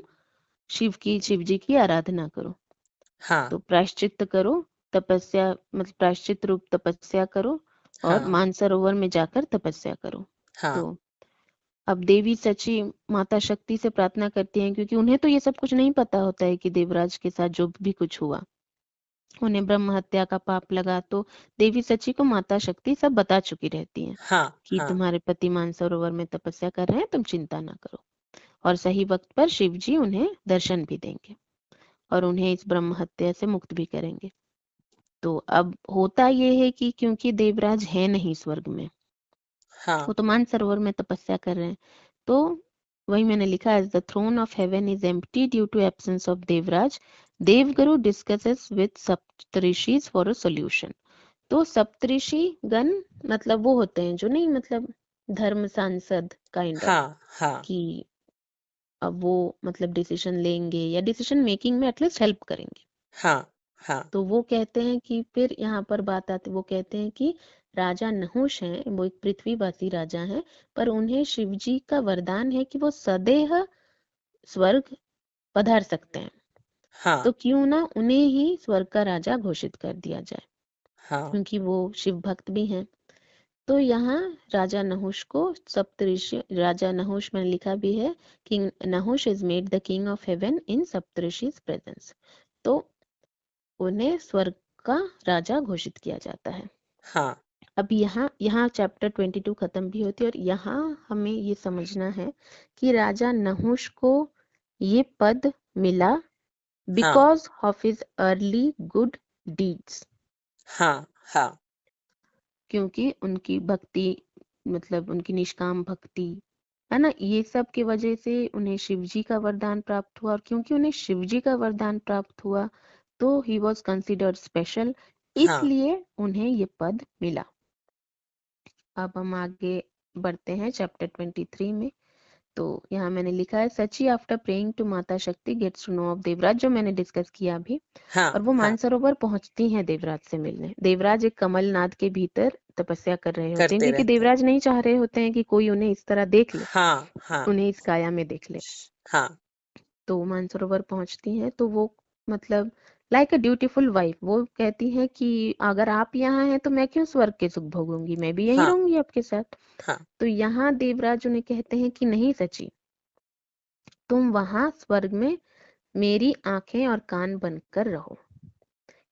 शिव जी की आराधना करो। हाँ तो प्रायश्चित करो, तपस्या मतलब प्रायश्चित रूप तपस्या करो और हाँ मानसरोवर में जाकर तपस्या करो। हाँ तो अब देवी सची माता शक्ति से प्रार्थना करती हैं, क्योंकि उन्हें तो ये सब कुछ नहीं पता होता है कि देवराज के साथ जो भी कुछ हुआ, उन्हें ब्रह्म हत्या का पाप लगा। तो देवी सची को माता शक्ति सब बता चुकी रहती हैं हाँ कि हाँ तुम्हारे पति मानसरोवर में तपस्या कर रहे हैं, तुम चिंता ना करो, और सही वक्त पर शिव जी उन्हें दर्शन भी देंगे और उन्हें इस ब्रह्म हत्या से मुक्त भी करेंगे। तो अब होता ये है कि क्योंकि देवराज है नहीं स्वर्ग में, हाँ वो तो मानसरोवर में तपस्या कर रहे हैं, तो वही मैंने लिखा है, the throne of heaven is empty due to absence of Devraj, Devguru discusses with Saptarishis for a solution. तो सप्तऋषि गण मतलब वो होते हैं जो नहीं मतलब धर्म सांसद काइंड ऑफ, हाँ हाँ कि अब वो मतलब डिसीजन लेंगे या डिसीजन मेकिंग में एटलीस्ट हेल्प करेंगे। हाँ हाँ तो वो कहते हैं कि फिर यहाँ पर बात आती, वो कहते हैं कि राजा नहुष हैं, वो एक पृथ्वीवासी राजा हैं, पर उन्हें शिवजी का वरदान है कि वो सदैव स्वर्ग पधार सकते हैं। हाँ तो क्यों ना उन्हें ही स्वर्ग का राजा घोषित कर दिया जाए, हाँ क्योंकि वो शिव भक्त भी हैं। तो यहाँ राजा नहुष को सप्तऋषि, राजा नहुष में लिखा भी है, king Nahush is made the king of heaven in Saptarishi's presence. तो उन्हें स्वर्ग का राजा घोषित किया जाता है। हाँ अब यहाँ यहाँ चैप्टर 22 खत्म भी होती है, और यहाँ हमें ये समझना है कि राजा नहुष को ये पद मिला हाँ because of his early good deeds, हाँ हाँ क्योंकि उनकी भक्ति मतलब उनकी निष्काम भक्ति है ना, ये सब की वजह से उन्हें शिवजी का वरदान प्राप्त हुआ, और क्योंकि उन्हें शिवजी का वरदान प्राप्त हुआ तो ही वॉज कंसिडर्ड स्पेशल, हाँ इसलिए उन्हें ये पद मिला। अब हम आगे बढ़ते हैं चैप्टर 23 में। तो यहाँ मैंने लिखा है, सची after praying to Mata Shakti gets to know of Devraj, जो मैंने डिस्कस किया अभी। हाँ और वो हाँ मानसरोवर पहुंचती हैं देवराज से मिलने। देवराज एक कमलनाद के भीतर तपस्या कर रहे होते हैं, करते क्योंकि रहते हैं। देवराज नहीं चाह रहे होते हैं कि कोई उन्हें इस तरह देख ले, हाँ हाँ उन्हें इस काया में देख ले। हाँ तो मानसरोवर पहुंचती हैं तो वो मतलब लाइक अ ड्यूटीफुल वाइफ वो कहती है कि अगर आप यहाँ हैं तो मैं क्यों स्वर्ग के सुख भोगूंगी, मैं भी यहीं हाँ रहूंगी आपके साथ। हाँ तो यहाँ देवराज उन्हें कहते हैं कि नहीं सची, तुम वहां स्वर्ग में मेरी आंखें और कान बनकर रहो,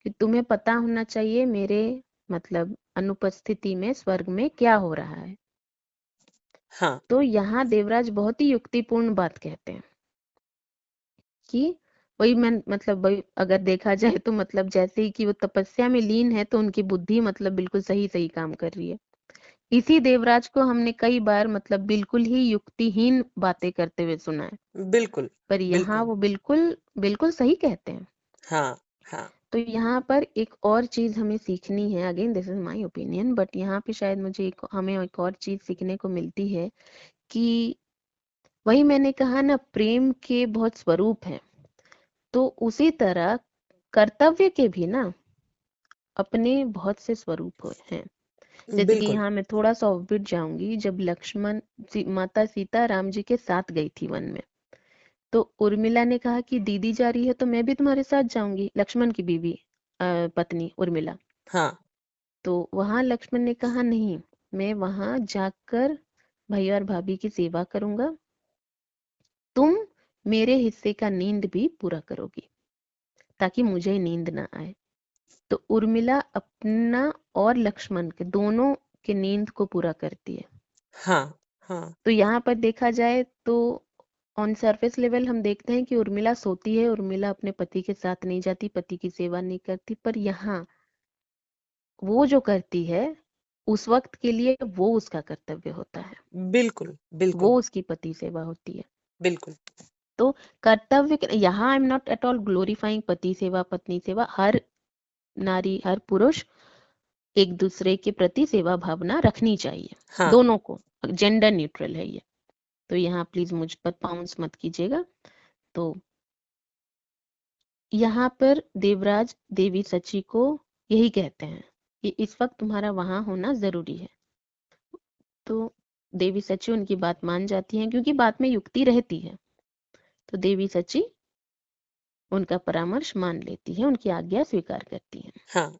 कि तुम्हें पता होना चाहिए मेरे मतलब अनुपस्थिति में स्वर्ग में क्या हो रहा है। हाँ तो यहाँ देवराज बहुत ही युक्तिपूर्ण बात कहते हैं कि वही मैं मतलब वही अगर देखा जाए तो मतलब जैसे ही कि वो तपस्या में लीन है तो उनकी बुद्धि मतलब बिल्कुल सही सही काम कर रही है। इसी देवराज को हमने कई बार मतलब बिल्कुल ही युक्तिहीन बातें करते हुए सुना है, बिल्कुल पर यहाँ बिल्कुल। वो बिल्कुल बिल्कुल सही कहते हैं। हाँ हाँ। तो यहाँ पर एक और चीज हमें सीखनी है, again this is my opinion, but यहाँ पे शायद मुझे हमें एक और चीज सीखने को मिलती है कि वही मैंने कहा ना, प्रेम के बहुत स्वरूप हैं, तो उसी तरह कर्तव्य के भी ना अपने बहुत से स्वरूप हैं। जैसे कि बिल्कुल। यहाँ मैं थोड़ा सा ऑफ बीट जाऊंगी, जब माता सीता राम जी के साथ गई थी वन में, तो उर्मिला ने कहा कि दीदी जा रही है तो मैं भी तुम्हारे साथ जाऊंगी, लक्ष्मण की बीवी, पत्नी उर्मिला। हाँ तो वहां लक्ष्मण ने कहा नहीं, मैं वहां जाकर भैया और भाभी की सेवा करूंगा, तुम मेरे हिस्से का नींद भी पूरा करोगी ताकि मुझे नींद ना आए। तो उर्मिला अपना और लक्ष्मण के दोनों के नींद को पूरा करती है। हाँ हाँ। तो यहाँ पर देखा जाए तो ऑन सरफेस लेवल हम देखते हैं कि उर्मिला सोती है, उर्मिला अपने पति के साथ नहीं जाती, पति की सेवा नहीं करती, पर यहाँ वो जो करती है उस वक्त के लिए वो उसका कर्तव्य होता है, बिल्कुल वो बिल्कुल उसकी पति सेवा होती है। बिल्कुल। तो यहाँ I am not at all glorifying पति सेवा पत्नी सेवा, हर नारी हर पुरुष एक दूसरे के प्रति सेवा भावना रखनी चाहिए, हाँ दोनों को, जेंडर न्यूट्रल है ये। तो यहाँ प्लीज मुझ पर पाउंस मत कीजिएगा। तो यहाँ पर देवराज देवी सची को यही कहते हैं कि इस वक्त तुम्हारा वहां होना जरूरी है। तो देवी सची उनकी बात मान जाती हैं, क्योंकि बात में युक्ति रहती है। तो देवी सची उनका परामर्श मान लेती है, उनकी आज्ञा स्वीकार करती है। हाँ।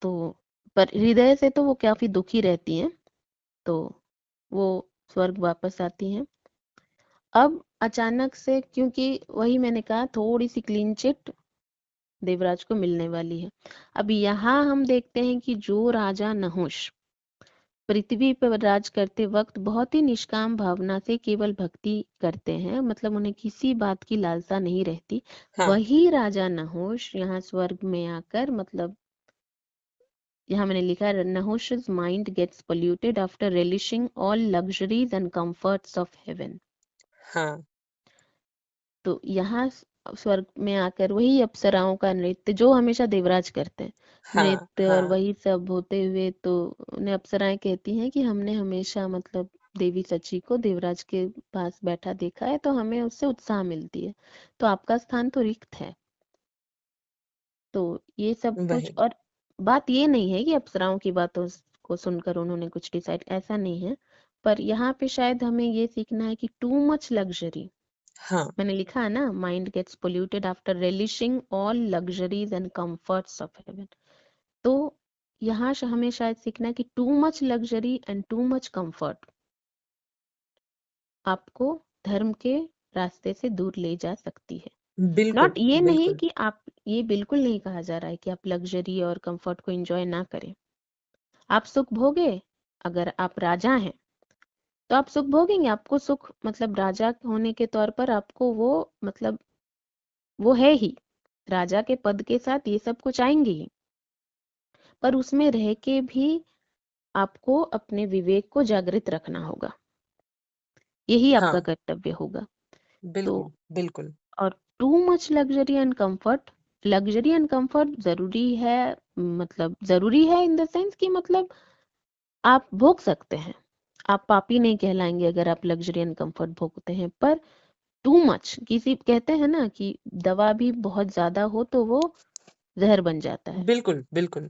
तो पर हृदय से तो वो काफी दुखी रहती हैं, तो वो स्वर्ग वापस आती हैं। अब अचानक से, क्योंकि वही मैंने कहा, थोड़ी सी क्लीन चिट देवराज को मिलने वाली है। अब यहाँ हम देखते हैं कि जो राजा नहुष पृथ्वी पर राज करते वक्त बहुत ही निष्काम भावना से केवल भक्ति करते हैं, मतलब उन्हें किसी बात की लालसा नहीं रहती, हाँ वही राजा नहुष यहाँ स्वर्ग में आकर, मतलब यहाँ मैंने लिखा है, नहुष's mind gets polluted after relishing all luxuries and comforts of heaven। हाँ तो यहाँ स्वर्ग में आकर वही अप्सराओं का नृत्य जो हमेशा देवराज करते हैं, हाँ नृत्य और हाँ। वही सब होते हुए, तो उन्हें अप्सराएं कहती हैं कि हमने हमेशा मतलब देवी सची को देवराज के पास बैठा देखा है, तो हमें उससे उत्साह मिलती है, तो आपका स्थान तो रिक्त है। तो ये सब कुछ, वही। और बात ये नहीं है कि अप्सराओं की बातों को सुनकर उन्होंने कुछ डिसाइड, ऐसा नहीं है, पर यहाँ पे शायद हमें ये सीखना है कि टू मच लग्जरी, हाँ मैंने लिखा है ना, mind gets polluted after relishing all luxuries and comforts of heaven. तो यहाँ हमें शायद सीखना है कि too much luxury and too much comfort आपको धर्म के रास्ते से दूर ले जा सकती है। बिल्कुल नॉट ये नहीं बिल्कुल। कि आप, ये बिल्कुल नहीं कहा जा रहा है कि आप लग्जरी और कंफर्ट को एंजॉय ना करें, आप सुख भोगे, अगर आप राजा हैं तो आप सुख भोगेंगे, आपको सुख मतलब राजा होने के तौर पर आपको वो मतलब वो है ही, राजा के पद के साथ ये सब कुछ आएंगे ही, पर उसमें रह के भी आपको अपने विवेक को जागृत रखना होगा, यही आपका हाँ कर्तव्य होगा। तो बिल्कुल बिल्कुल। और to much luxury and comfort, luxury and comfort जरूरी है, मतलब जरूरी है इन द सेंस कि मतलब आप भोग सकते हैं, आप पापी नहीं कहलाएंगे अगर आप लग्जरी एंड कंफर्ट भोगते हैं, पर टू मच, किसी कहते हैं ना कि दवा भी बहुत ज्यादा हो तो वो जहर बन जाता है, बिल्कुल बिल्कुल।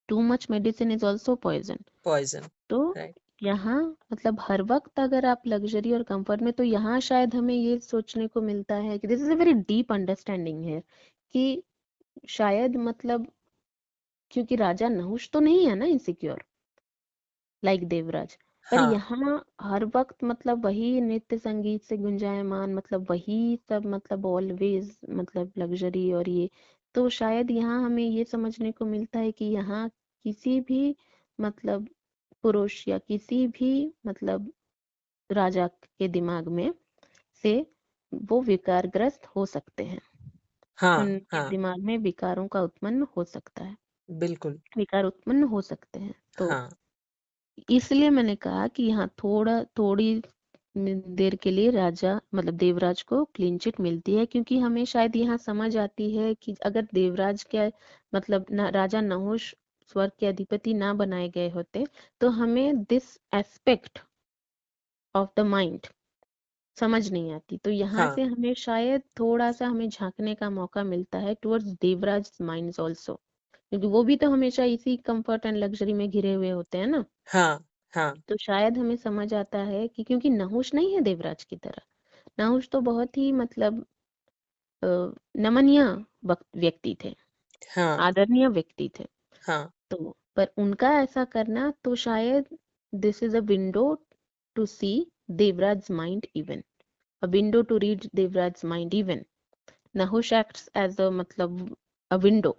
Too much medicine is also poison. Poison. तो राइट। यहाँ मतलब हर वक्त अगर आप लग्जरी और कंफर्ट में, तो यहाँ शायद हमें ये सोचने को मिलता है कि this is a very deep understanding है कि शायद मतलब, क्योंकि राजा नहुष तो नहीं है ना इनसिक्योर लाइक देवराज, पर हाँ यहाँ हर वक्त मतलब वही नृत्य संगीत से गुंजायमान, मतलब वही सब, मतलब ऑलवेज मतलब लग्जरी और ये, तो शायद यहाँ हमें ये समझने को मिलता है कि यहाँ किसी भी मतलब पुरुष या किसी भी मतलब राजा के दिमाग में से वो विकारग्रस्त हो सकते हैं। हाँ, उनके हाँ, दिमाग में विकारों का उत्पन्न हो सकता है, बिल्कुल। विकार उत्पन्न हो सकते हैं। तो हाँ, इसलिए मैंने कहा कि यहाँ थोड़ी देर के लिए राजा मतलब देवराज को क्लीन चिट मिलती है, क्योंकि हमें शायद यहाँ समझ आती है कि अगर देवराज के मतलब राजा नहुष स्वर्ग के अधिपति ना बनाए गए होते, तो हमें this aspect of the mind समझ नहीं आती। तो यहाँ हाँ, से हमें शायद थोड़ा सा हमें झांकने का मौका मिलता है टुवर्ड्स देवराज माइंड्स ऑल्सो, क्योंकि वो भी तो हमेशा इसी कंफर्ट एंड लग्जरी में घिरे हुए होते हैं ना। हाँ, हाँ, तो शायद हमें समझ आता है कि क्योंकि नहुष नहीं है देवराज की तरह, नहुष तो बहुत ही मतलब अ, नमनीय व्यक्ति थे, हाँ, आदरणीय व्यक्ति थे। हाँ, तो पर उनका ऐसा करना तो शायद this is a window to see Devraj mind even, a window to read Devraj's mind even. Nahush acts as a मतलब a window.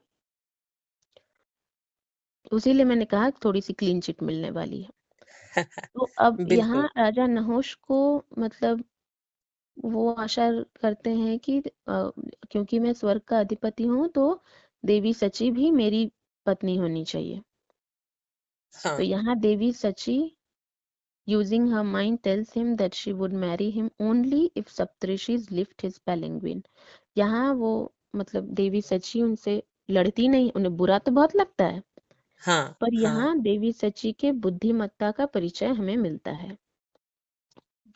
उसीलिए मैंने कहा थोड़ी सी क्लीन चिट मिलने वाली है। तो अब यहाँ बिल्कुल। राजा नहुष को मतलब वो आशा करते हैं कि क्योंकि मैं स्वर्ग का अधिपति हूँ तो देवी सची भी मेरी पत्नी होनी चाहिए। तो हाँ, यहाँ देवी सची using her mind tells him that she would marry him only if Saptarishis lift his palanquin. यहाँ वो मतलब देवी सची उनसे लड़ती नहीं, उन्हें बुरा तो बहुत लगता है, हाँ, पर हाँ, यहाँ देवी सची के बुद्धिमत्ता का परिचय हमें मिलता है।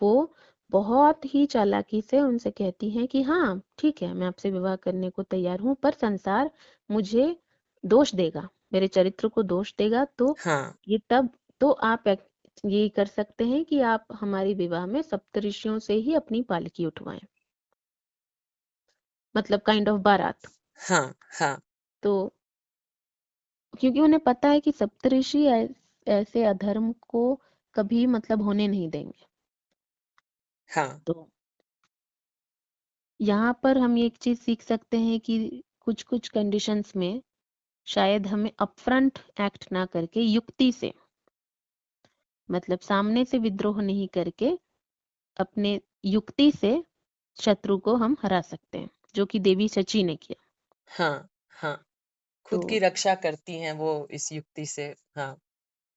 वो बहुत ही चालाकी से उनसे कहती हैं कि हाँ ठीक है, मैं आपसे विवाह करने को तैयार हूँ, पर संसार मुझे दोष देगा, मेरे चरित्र को दोष देगा। तो हाँ, ये तब तो आप ये कर सकते हैं कि आप हमारी विवाह में सप्तऋषियों से ही अपनी पालकी उठवाएं, मतलब काइंड ऑफ बारात। हाँ, हाँ, तो क्योंकि उन्हें पता है कि सप्तऋषि ऐसे अधर्म को कभी मतलब होने नहीं देंगे। हाँ, तो यहाँ पर हम एक चीज सीख सकते हैं कि कुछ कुछ कंडीशंस में शायद हमें अपफ्रंट एक्ट ना करके युक्ति से मतलब सामने से विद्रोह नहीं करके अपने युक्ति से शत्रु को हम हरा सकते हैं, जो कि देवी सची ने किया। हाँ, हाँ। तो खुद की रक्षा करती हैं वो इस युक्ति से। हाँ,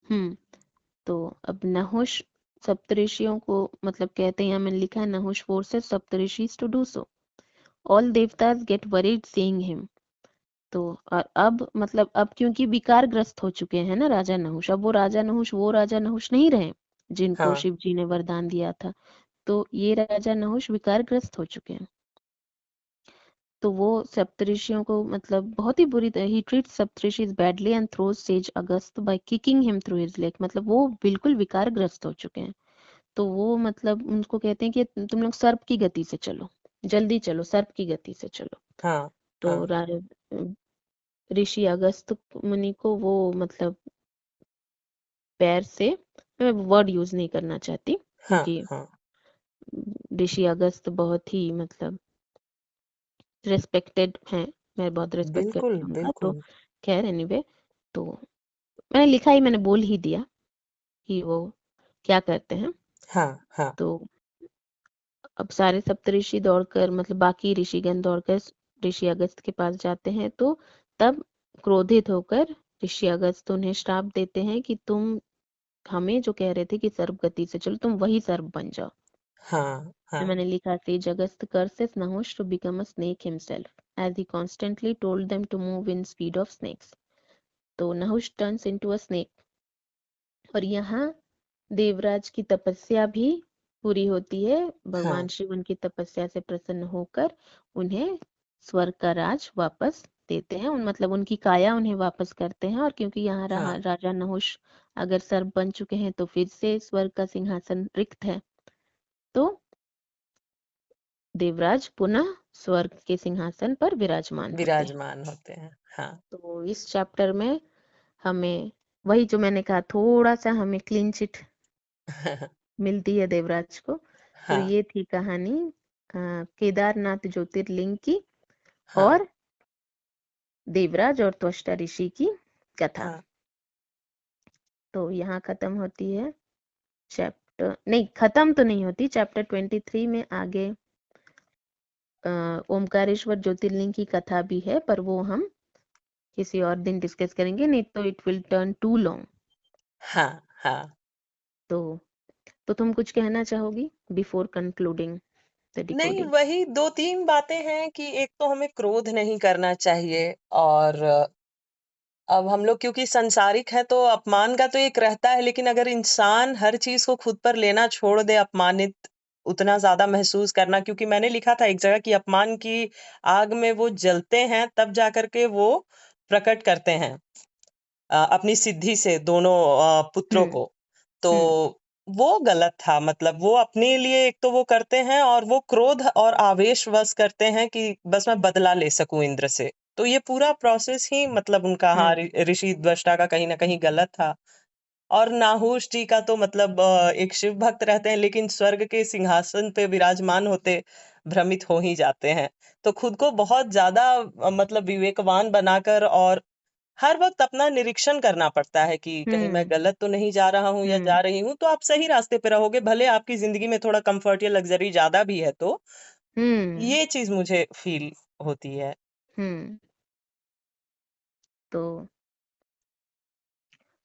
हम्म तो अब नहुष सप्तऋषियों को मतलब कहते हैं, यहाँ मैंने लिखा है Nahush forces Saptarishis to do so, all devtas get worried seeing him. तो और अब मतलब अब क्योंकि विकारग्रस्त हो चुके हैं ना राजा नहुष, अब वो राजा नहुष नहीं रहे जिनको हाँ, शिव जी ने वरदान दिया था। तो ये राजा नहुष विकारग्रस्त हो चुके हैं। तो वो सप्तऋषियों को मतलब बहुत ही बुरी तरह ही treat Saptarishis badly and throws sage Agast by kicking him through his leg, मतलब वो बिल्कुल विकारग्रस्त हो चुके हैं। तो वो मतलब उनको कहते हैं कि तुम लोग सर्प की गति से चलो, जल्दी चलो, सर्प की गति से चलो। हाँ, तो हाँ, ऋषि अगस्त मुनि को वो मतलब पैर से, मैं वर्ड यूज नहीं करना चाहती हाँ, क्योंकि हाँ, ऋषि अगस्त बहुत ही मतलब रिस्पेक्टेड हैं, मैं बहुत रिस्पेक्ट बिल्कुल, करती हूँ उनका। तो बिल्कुल। खैर एनीवे, तो मैंने लिखा ही, मैंने बोल ही दिया कि वो क्या करते हैं। हाँ, हाँ, तो अब सारे सप्तऋषि दौड़कर मतलब बाकी ऋषिगण दौड़कर ऋषि अगस्त के पास जाते हैं। तो तब क्रोधित होकर ऋषि अगस्त उन्हें श्राप देते हैं कि तुम हमें जो कह रहे थे कि सर्प गति से चलो, तुम वही सर्प बन जाओ। हाँ, तो हाँ, मैंने लिखा says August curses Nahush to become a snake himself as he constantly told them to move in speed of snakes. तो Nahusha turns into a snake। और यहाँ देवराज की तपस्या भी पूरी होती है, भगवान हाँ, शिव उनकी तपस्या से प्रसन्न होकर उन्हें स्वर्ग का राज वापस देते हैं, उन मतलब उनकी काया उन्हें वापस करते हैं। और क्योंकि यहाँ रहा हाँ, राजा नहुष अगर सर्प बन चुके हैं तो फिर से स्वर्ग का सिंहासन रिक्त है। तो देवराज पुनः स्वर्ग के सिंहासन पर विराजमान होते हैं। विराजमान होते हैं। हाँ। तो इस चैप्टर में हमें वही जो मैंने कहा, थोड़ा सा हमें क्लीन चिट मिलती है देवराज को। तो हाँ, ये थी कहानी केदारनाथ ज्योतिर्लिंग की हाँ, और देवराज और त्वष्टा ऋषि की कथा। हाँ, तो यहाँ खत्म होती है चैप्टर, नहीं खत्म तो नहीं होती, चैप्टर 23 में आगे ओमकारेश्वर ज्योतिर्लिंग की कथा भी है, पर वो हम किसी और दिन डिस्कस करेंगे, नहीं तो it will turn too long. हाँ हाँ। तो तुम कुछ कहना चाहोगी बिफोर कंक्लूडिंग द नहीं, डिकोडिंग? वही 2-3 बातें हैं कि एक तो हमें क्रोध नहीं करना चाहिए, और अब हम लोग क्योंकि संसारिक है तो अपमान का तो एक रहता है, लेकिन अगर इंसान हर चीज को खुद पर लेना छोड़ दे, अपमानित उतना ज्यादा महसूस करना, क्योंकि मैंने लिखा था एक जगह कि अपमान की आग में वो जलते हैं तब जाकर के वो प्रकट करते हैं अपनी सिद्धि से दोनों पुत्रों हम्म। को। तो हम्म। वो गलत था, मतलब वो अपने लिए एक तो वो करते हैं, और वो क्रोध और आवेश वश करते हैं कि बस मैं बदला ले सकूं इंद्र से। तो ये पूरा प्रोसेस ही मतलब उनका, हाँ, हम्म। ऋषि द्वष्टा का कहीं ना कहीं गलत था। और नाहुष जी का तो मतलब एक शिव भक्त रहते हैं, लेकिन स्वर्ग के सिंहासन पे विराजमान होते भ्रमित हो ही जाते हैं। तो खुद को बहुत ज्यादा मतलब विवेकवान बनाकर, और हर वक्त अपना निरीक्षण करना पड़ता है कि कहीं मैं हम्म। गलत तो नहीं जा रहा हूँ या जा हम्म। रही हूँ, तो आप सही रास्ते पे रहोगे, भले आपकी जिंदगी में थोड़ा कंफर्ट या लग्जरी ज्यादा भी है। तो हम्म। ये चीज मुझे फील होती है। हम्म। तो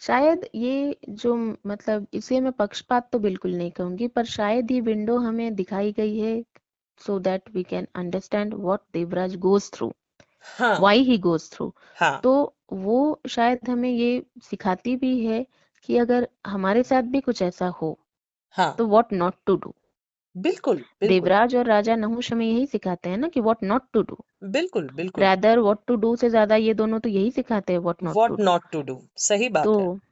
शायद ये जो मतलब इसे मैं पक्षपात तो बिल्कुल नहीं कहूंगी, पर शायद ये विंडो हमें दिखाई गई है so that we can understand what Devraj goes through, हाँ why he goes through। हाँ तो वो शायद हमें ये सिखाती भी है कि अगर हमारे साथ भी कुछ ऐसा हो हाँ। तो what not to do। बिल्कुल बिल्कुल। देवराज और राजा नहुष हमें यही सिखाते हैं ना कि what not to do, बिल्कुल बिल्कुल। rather what to do से ज्यादा ये दोनों तो यही सिखाते हैं what not what to do। Not to do, सही तो बात है।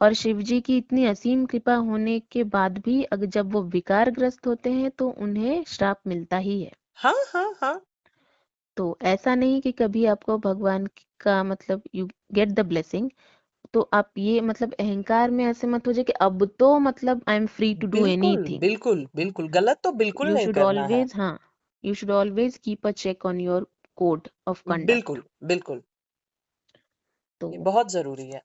और शिव जी की इतनी असीम कृपा होने के बाद भी अगर जब वो विकारग्रस्त होते हैं तो उन्हें श्राप मिलता ही है। हाँ हाँ हाँ। तो ऐसा नहीं कि कभी आपको भगवान का मतलब यू गेट द ब्लेसिंग तो आप ये मतलब अहंकार में ऐसे मत हो जाए कि अब तो मतलब I am free to do बिल्कुल एनीथिंग। बिल्कुल बिल्कुल, गलत तो बिल्कुल यू नहीं शुड करना है। ऑलवेज, हाँ, you should always keep a check on your code of conduct. बिल्कुल बिल्कुल। तो ये बहुत जरूरी है।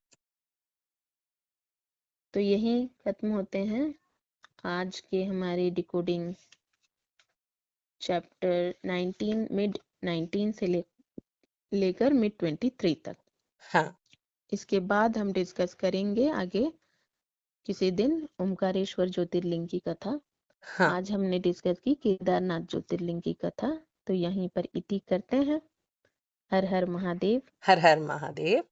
यही खत्म होते हैं आज के हमारी डिकोडिंग चैप्टर 19 मिड 19 से लेकर मिड 23 तक। हाँ इसके बाद हम डिस्कस करेंगे आगे किसी दिन ओमकारेश्वर ज्योतिर्लिंग की कथा। हाँ। आज हमने डिस्कस की केदारनाथ ज्योतिर्लिंग की कथा। तो यहीं पर इति करते हैं। हर हर महादेव। हर हर महादेव।